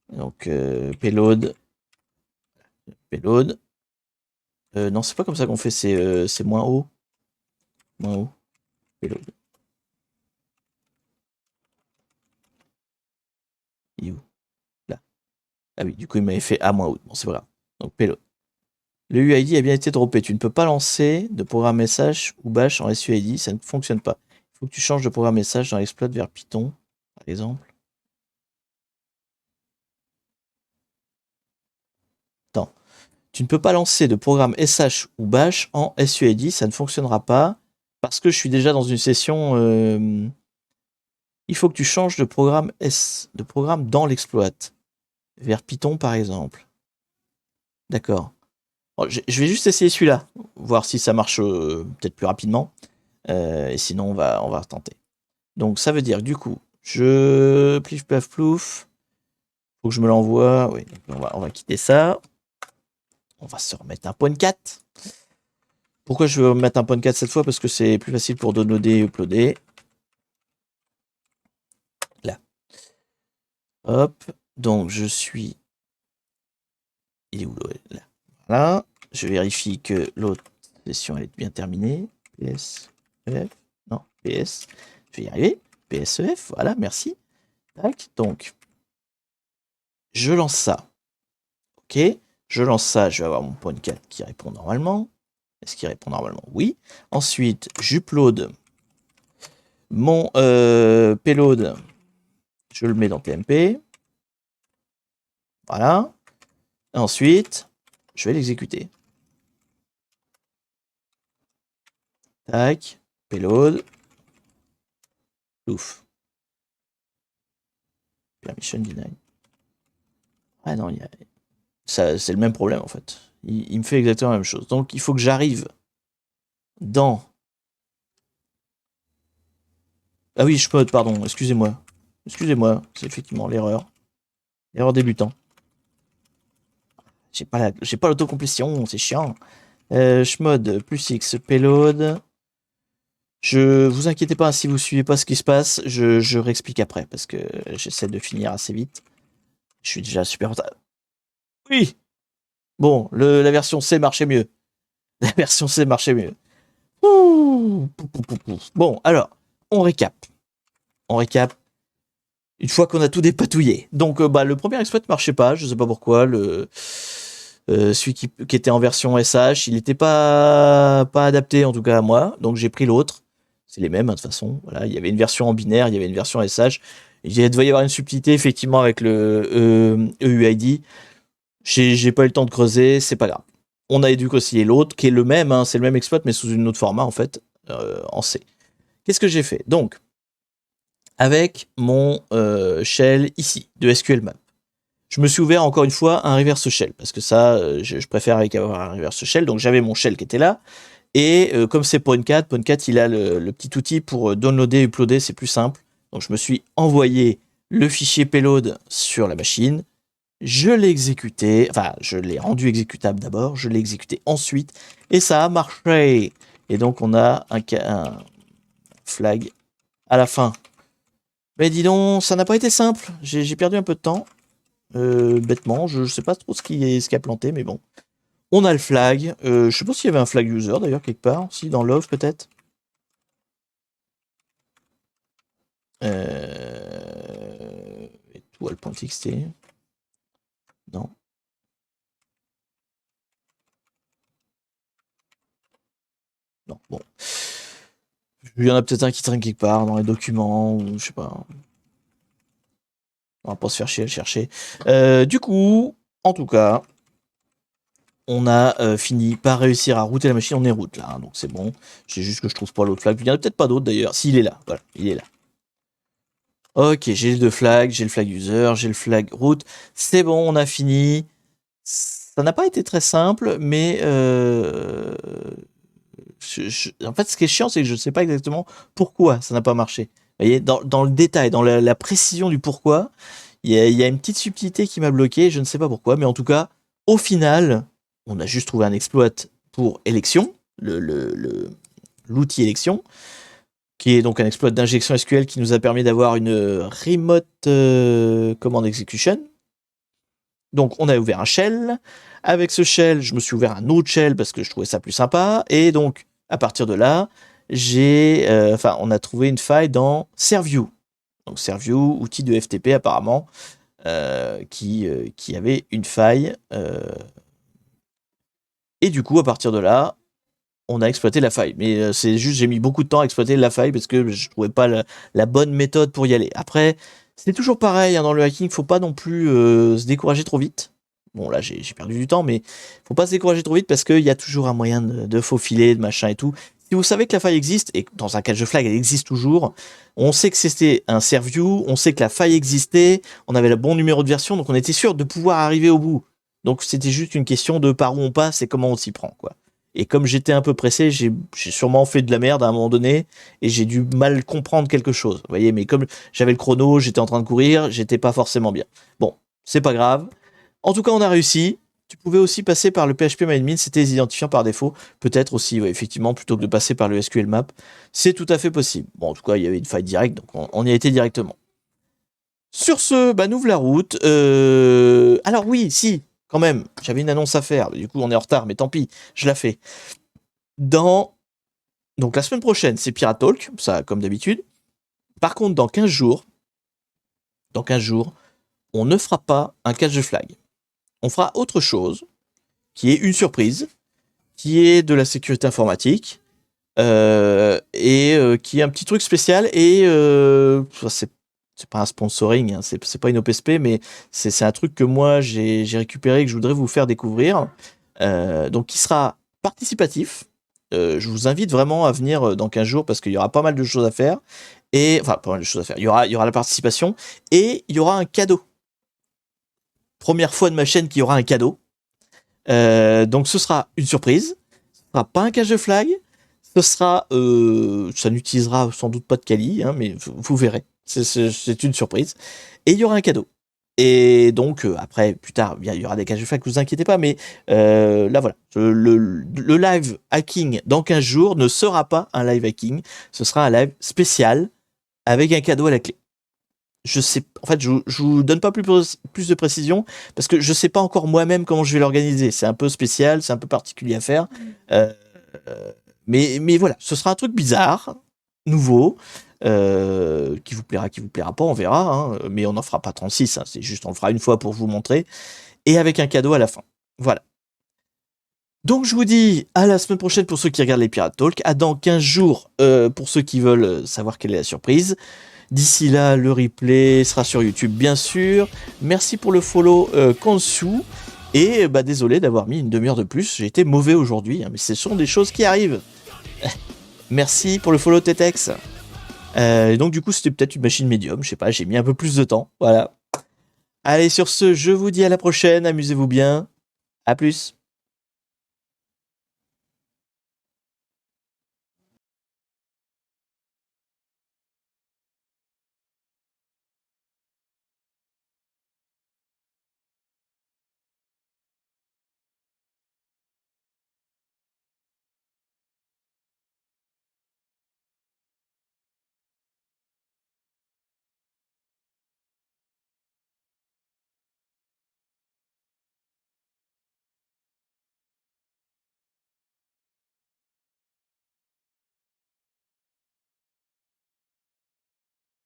Donc, payload. Payload. Non, c'est pas comme ça qu'on fait, c'est moins haut. Moins haut. Payload. Il est où? Là. Ah oui, du coup, il m'avait fait A moins haut. Bon, c'est pas grave. Donc, payload. Le UID a bien été droppé. Tu ne peux pas lancer de programme message ou bash en SUID, ça ne fonctionne pas. Il faut que tu changes de programme message dans l'exploit vers Python, par exemple. Attends. Tu ne peux pas lancer de programme SH ou bash en SUID, ça ne fonctionnera pas parce que je suis déjà dans une session. Il faut que tu changes de programme dans l'exploit vers Python, par exemple. D'accord. Bon, je vais juste essayer celui-là, voir si ça marche peut-être plus rapidement. Et sinon, on va tenter. Donc, ça veut dire, du coup, je plif, plaf, plouf. Faut que je me l'envoie. Oui, on va quitter ça. On va se remettre un point 4. Pourquoi je veux mettre un point 4 cette fois? Parce que c'est plus facile pour downloader et uploader. Là. Hop. Donc, je suis... Il est où? Là. Voilà. Je vérifie que l'autre session elle est bien terminée. PSEF. Non, PS. Je vais y arriver. PSEF. Voilà, merci. Tac. Donc, je lance ça. Ok. Je lance ça. Je vais avoir mon point 4 qui répond normalement. Est-ce qu'il répond normalement? Oui. Ensuite, j'upload mon payload. Je le mets dans TMP. Voilà. Ensuite, je vais l'exécuter. Tac. Payload. Ouf. Permission denied. Ah non, c'est le même problème en fait. il me fait exactement la même chose. Donc il faut que j'arrive dans... Ah oui, Schmod, pardon, excusez-moi. Excusez-moi, c'est effectivement l'erreur. Erreur débutant. J'ai pas l'autocomplétion, c'est chiant. Schmod plus X, payload. Je vous inquiétez pas, si vous suivez pas ce qui se passe, je réexplique après, parce que j'essaie de finir assez vite. Je suis déjà super en retard. Oui. Bon, la version C marchait mieux. La version C marchait mieux. Ouh. Bon, alors, on récap. On récap. Une fois qu'on a tout dépatouillé. Donc, le premier exploit ne marchait pas, je sais pas pourquoi. Celui qui était en version SH, il n'était pas adapté, en tout cas à moi. Donc, j'ai pris l'autre. C'est les mêmes, hein, de toute façon. Voilà, il y avait une version en binaire, il y avait une version SH. Il devait y avoir une subtilité, effectivement, avec le EUID. J'ai pas eu le temps de creuser, c'est pas grave. On a éduqué l'autre, qui est le même, hein, c'est le même exploit, mais sous une autre format, en fait, en C. Qu'est-ce que j'ai fait? Donc, avec mon shell ici, de SQLMap, je me suis ouvert encore une fois un reverse shell, parce que ça, je préfère avec avoir un reverse shell, donc j'avais mon shell qui était là, et comme c'est PwnCat, il a le petit outil pour downloader et uploader, c'est plus simple. Donc je me suis envoyé le fichier payload sur la machine, je l'ai exécuté, enfin je l'ai rendu exécutable d'abord, je l'ai exécuté ensuite, et ça a marché. Et donc on a un flag à la fin. Mais dis donc, ça n'a pas été simple, j'ai perdu un peu de temps, bêtement, je sais pas trop ce qui a planté, mais bon. On a le flag, je sais pas s'il y avait un flag user d'ailleurs quelque part, si dans love peut-être. Et tout, .txt. Non. Non, bon. Il y en a peut-être un qui traîne quelque part dans les documents, ou je sais pas. On va pas se faire chier à le chercher. Du coup, en tout cas, on a fini par réussir à router la machine. On est route là, hein, donc c'est bon. C'est juste que je trouve pas l'autre flag. Il y en a peut-être pas d'autres d'ailleurs. S'il est là, voilà, il est là. Ok, j'ai les deux flags, j'ai le flag user, j'ai le flag route. C'est bon, on a fini. Ça n'a pas été très simple, mais en fait, ce qui est chiant, c'est que je ne sais pas exactement pourquoi ça n'a pas marché. Vous voyez, dans le détail, dans la précision du pourquoi, il y a une petite subtilité qui m'a bloqué, je ne sais pas pourquoi, mais en tout cas, au final, on a juste trouvé un exploit pour élection, l'outil élection, qui est donc un exploit d'injection SQL qui nous a permis d'avoir une remote command execution. Donc on a ouvert un shell. Avec ce shell, je me suis ouvert un autre shell parce que je trouvais ça plus sympa. Et donc, à partir de là, on a trouvé une faille dans Serview. Donc Serview, outil de FTP apparemment, qui avait une faille. Et du coup, à partir de là, on a exploité la faille. Mais c'est juste, j'ai mis beaucoup de temps à exploiter la faille parce que je trouvais pas la bonne méthode pour y aller. Après, c'est toujours pareil, hein, dans le hacking, faut pas non plus se décourager trop vite. Bon, là, j'ai perdu du temps, mais faut pas se décourager trop vite parce qu'il y a toujours un moyen de faufiler, de machin et tout. Si vous savez que la faille existe, et dans un cache flag, elle existe toujours, on sait que c'était un Serview, on sait que la faille existait, on avait le bon numéro de version, donc on était sûr de pouvoir arriver au bout. Donc c'était juste une question de par où on passe et comment on s'y prend, quoi. Et comme j'étais un peu pressé, j'ai sûrement fait de la merde à un moment donné et j'ai dû mal comprendre quelque chose. Vous voyez, mais comme j'avais le chrono, j'étais en train de courir, j'étais pas forcément bien. Bon, c'est pas grave. En tout cas, on a réussi. Tu pouvais aussi passer par le PHP MyAdmin, c'était les identifiants par défaut. Peut-être aussi, ouais, effectivement, plutôt que de passer par le SQL Map. C'est tout à fait possible. Bon, en tout cas, il y avait une faille directe, donc on y a été directement. Sur ce, bah, nous ouvre la route. Alors oui, si, quand même, j'avais une annonce à faire. Du coup, on est en retard, mais tant pis, je la fais. Donc la semaine prochaine, c'est Pirate Talk, ça comme d'habitude. Par contre, dans 15 jours, on ne fera pas un catch de flag. On fera autre chose, qui est une surprise, qui est de la sécurité informatique, et qui est un petit truc spécial, et c'est pas un sponsoring, hein, c'est pas une OPSP, mais c'est un truc que moi j'ai récupéré et que je voudrais vous faire découvrir, donc qui sera participatif. Je vous invite vraiment à venir dans 15 jours parce qu'il y aura pas mal de choses à faire. Enfin, pas mal de choses à faire. Il y aura la participation et il y aura un cadeau. Première fois de ma chaîne qu'il y aura un cadeau. Donc ce sera une surprise, ce sera pas un cache de flag, ce sera, ça n'utilisera sans doute pas de Kali, hein, mais vous verrez, c'est une surprise. Et il y aura un cadeau. Et donc après, plus tard, il y aura des caches de flag, vous inquiétez pas, mais là voilà, le live hacking dans 15 jours ne sera pas un live hacking, ce sera un live spécial avec un cadeau à la clé. Je sais, en fait, je vous donne pas plus de précision parce que je sais pas encore moi-même comment je vais l'organiser. C'est un peu spécial, c'est un peu particulier à faire. Euh, mais voilà, ce sera un truc bizarre, nouveau, qui vous plaira pas, on verra. Hein, mais on n'en fera pas 36, hein, c'est juste on le fera une fois pour vous montrer et avec un cadeau à la fin. Voilà. Donc je vous dis à la semaine prochaine pour ceux qui regardent les Pirate Talk, à dans 15 jours pour ceux qui veulent savoir quelle est la surprise. D'ici là, le replay sera sur YouTube, bien sûr. Merci pour le follow, Kansu. Et bah, désolé d'avoir mis une demi-heure de plus. J'ai été mauvais aujourd'hui, hein, mais ce sont des choses qui arrivent. Merci pour le follow, Tetex. Et donc, du coup, c'était peut-être une machine médium. Je sais pas, j'ai mis un peu plus de temps. Voilà. Allez, sur ce, je vous dis à la prochaine. Amusez-vous bien. À plus.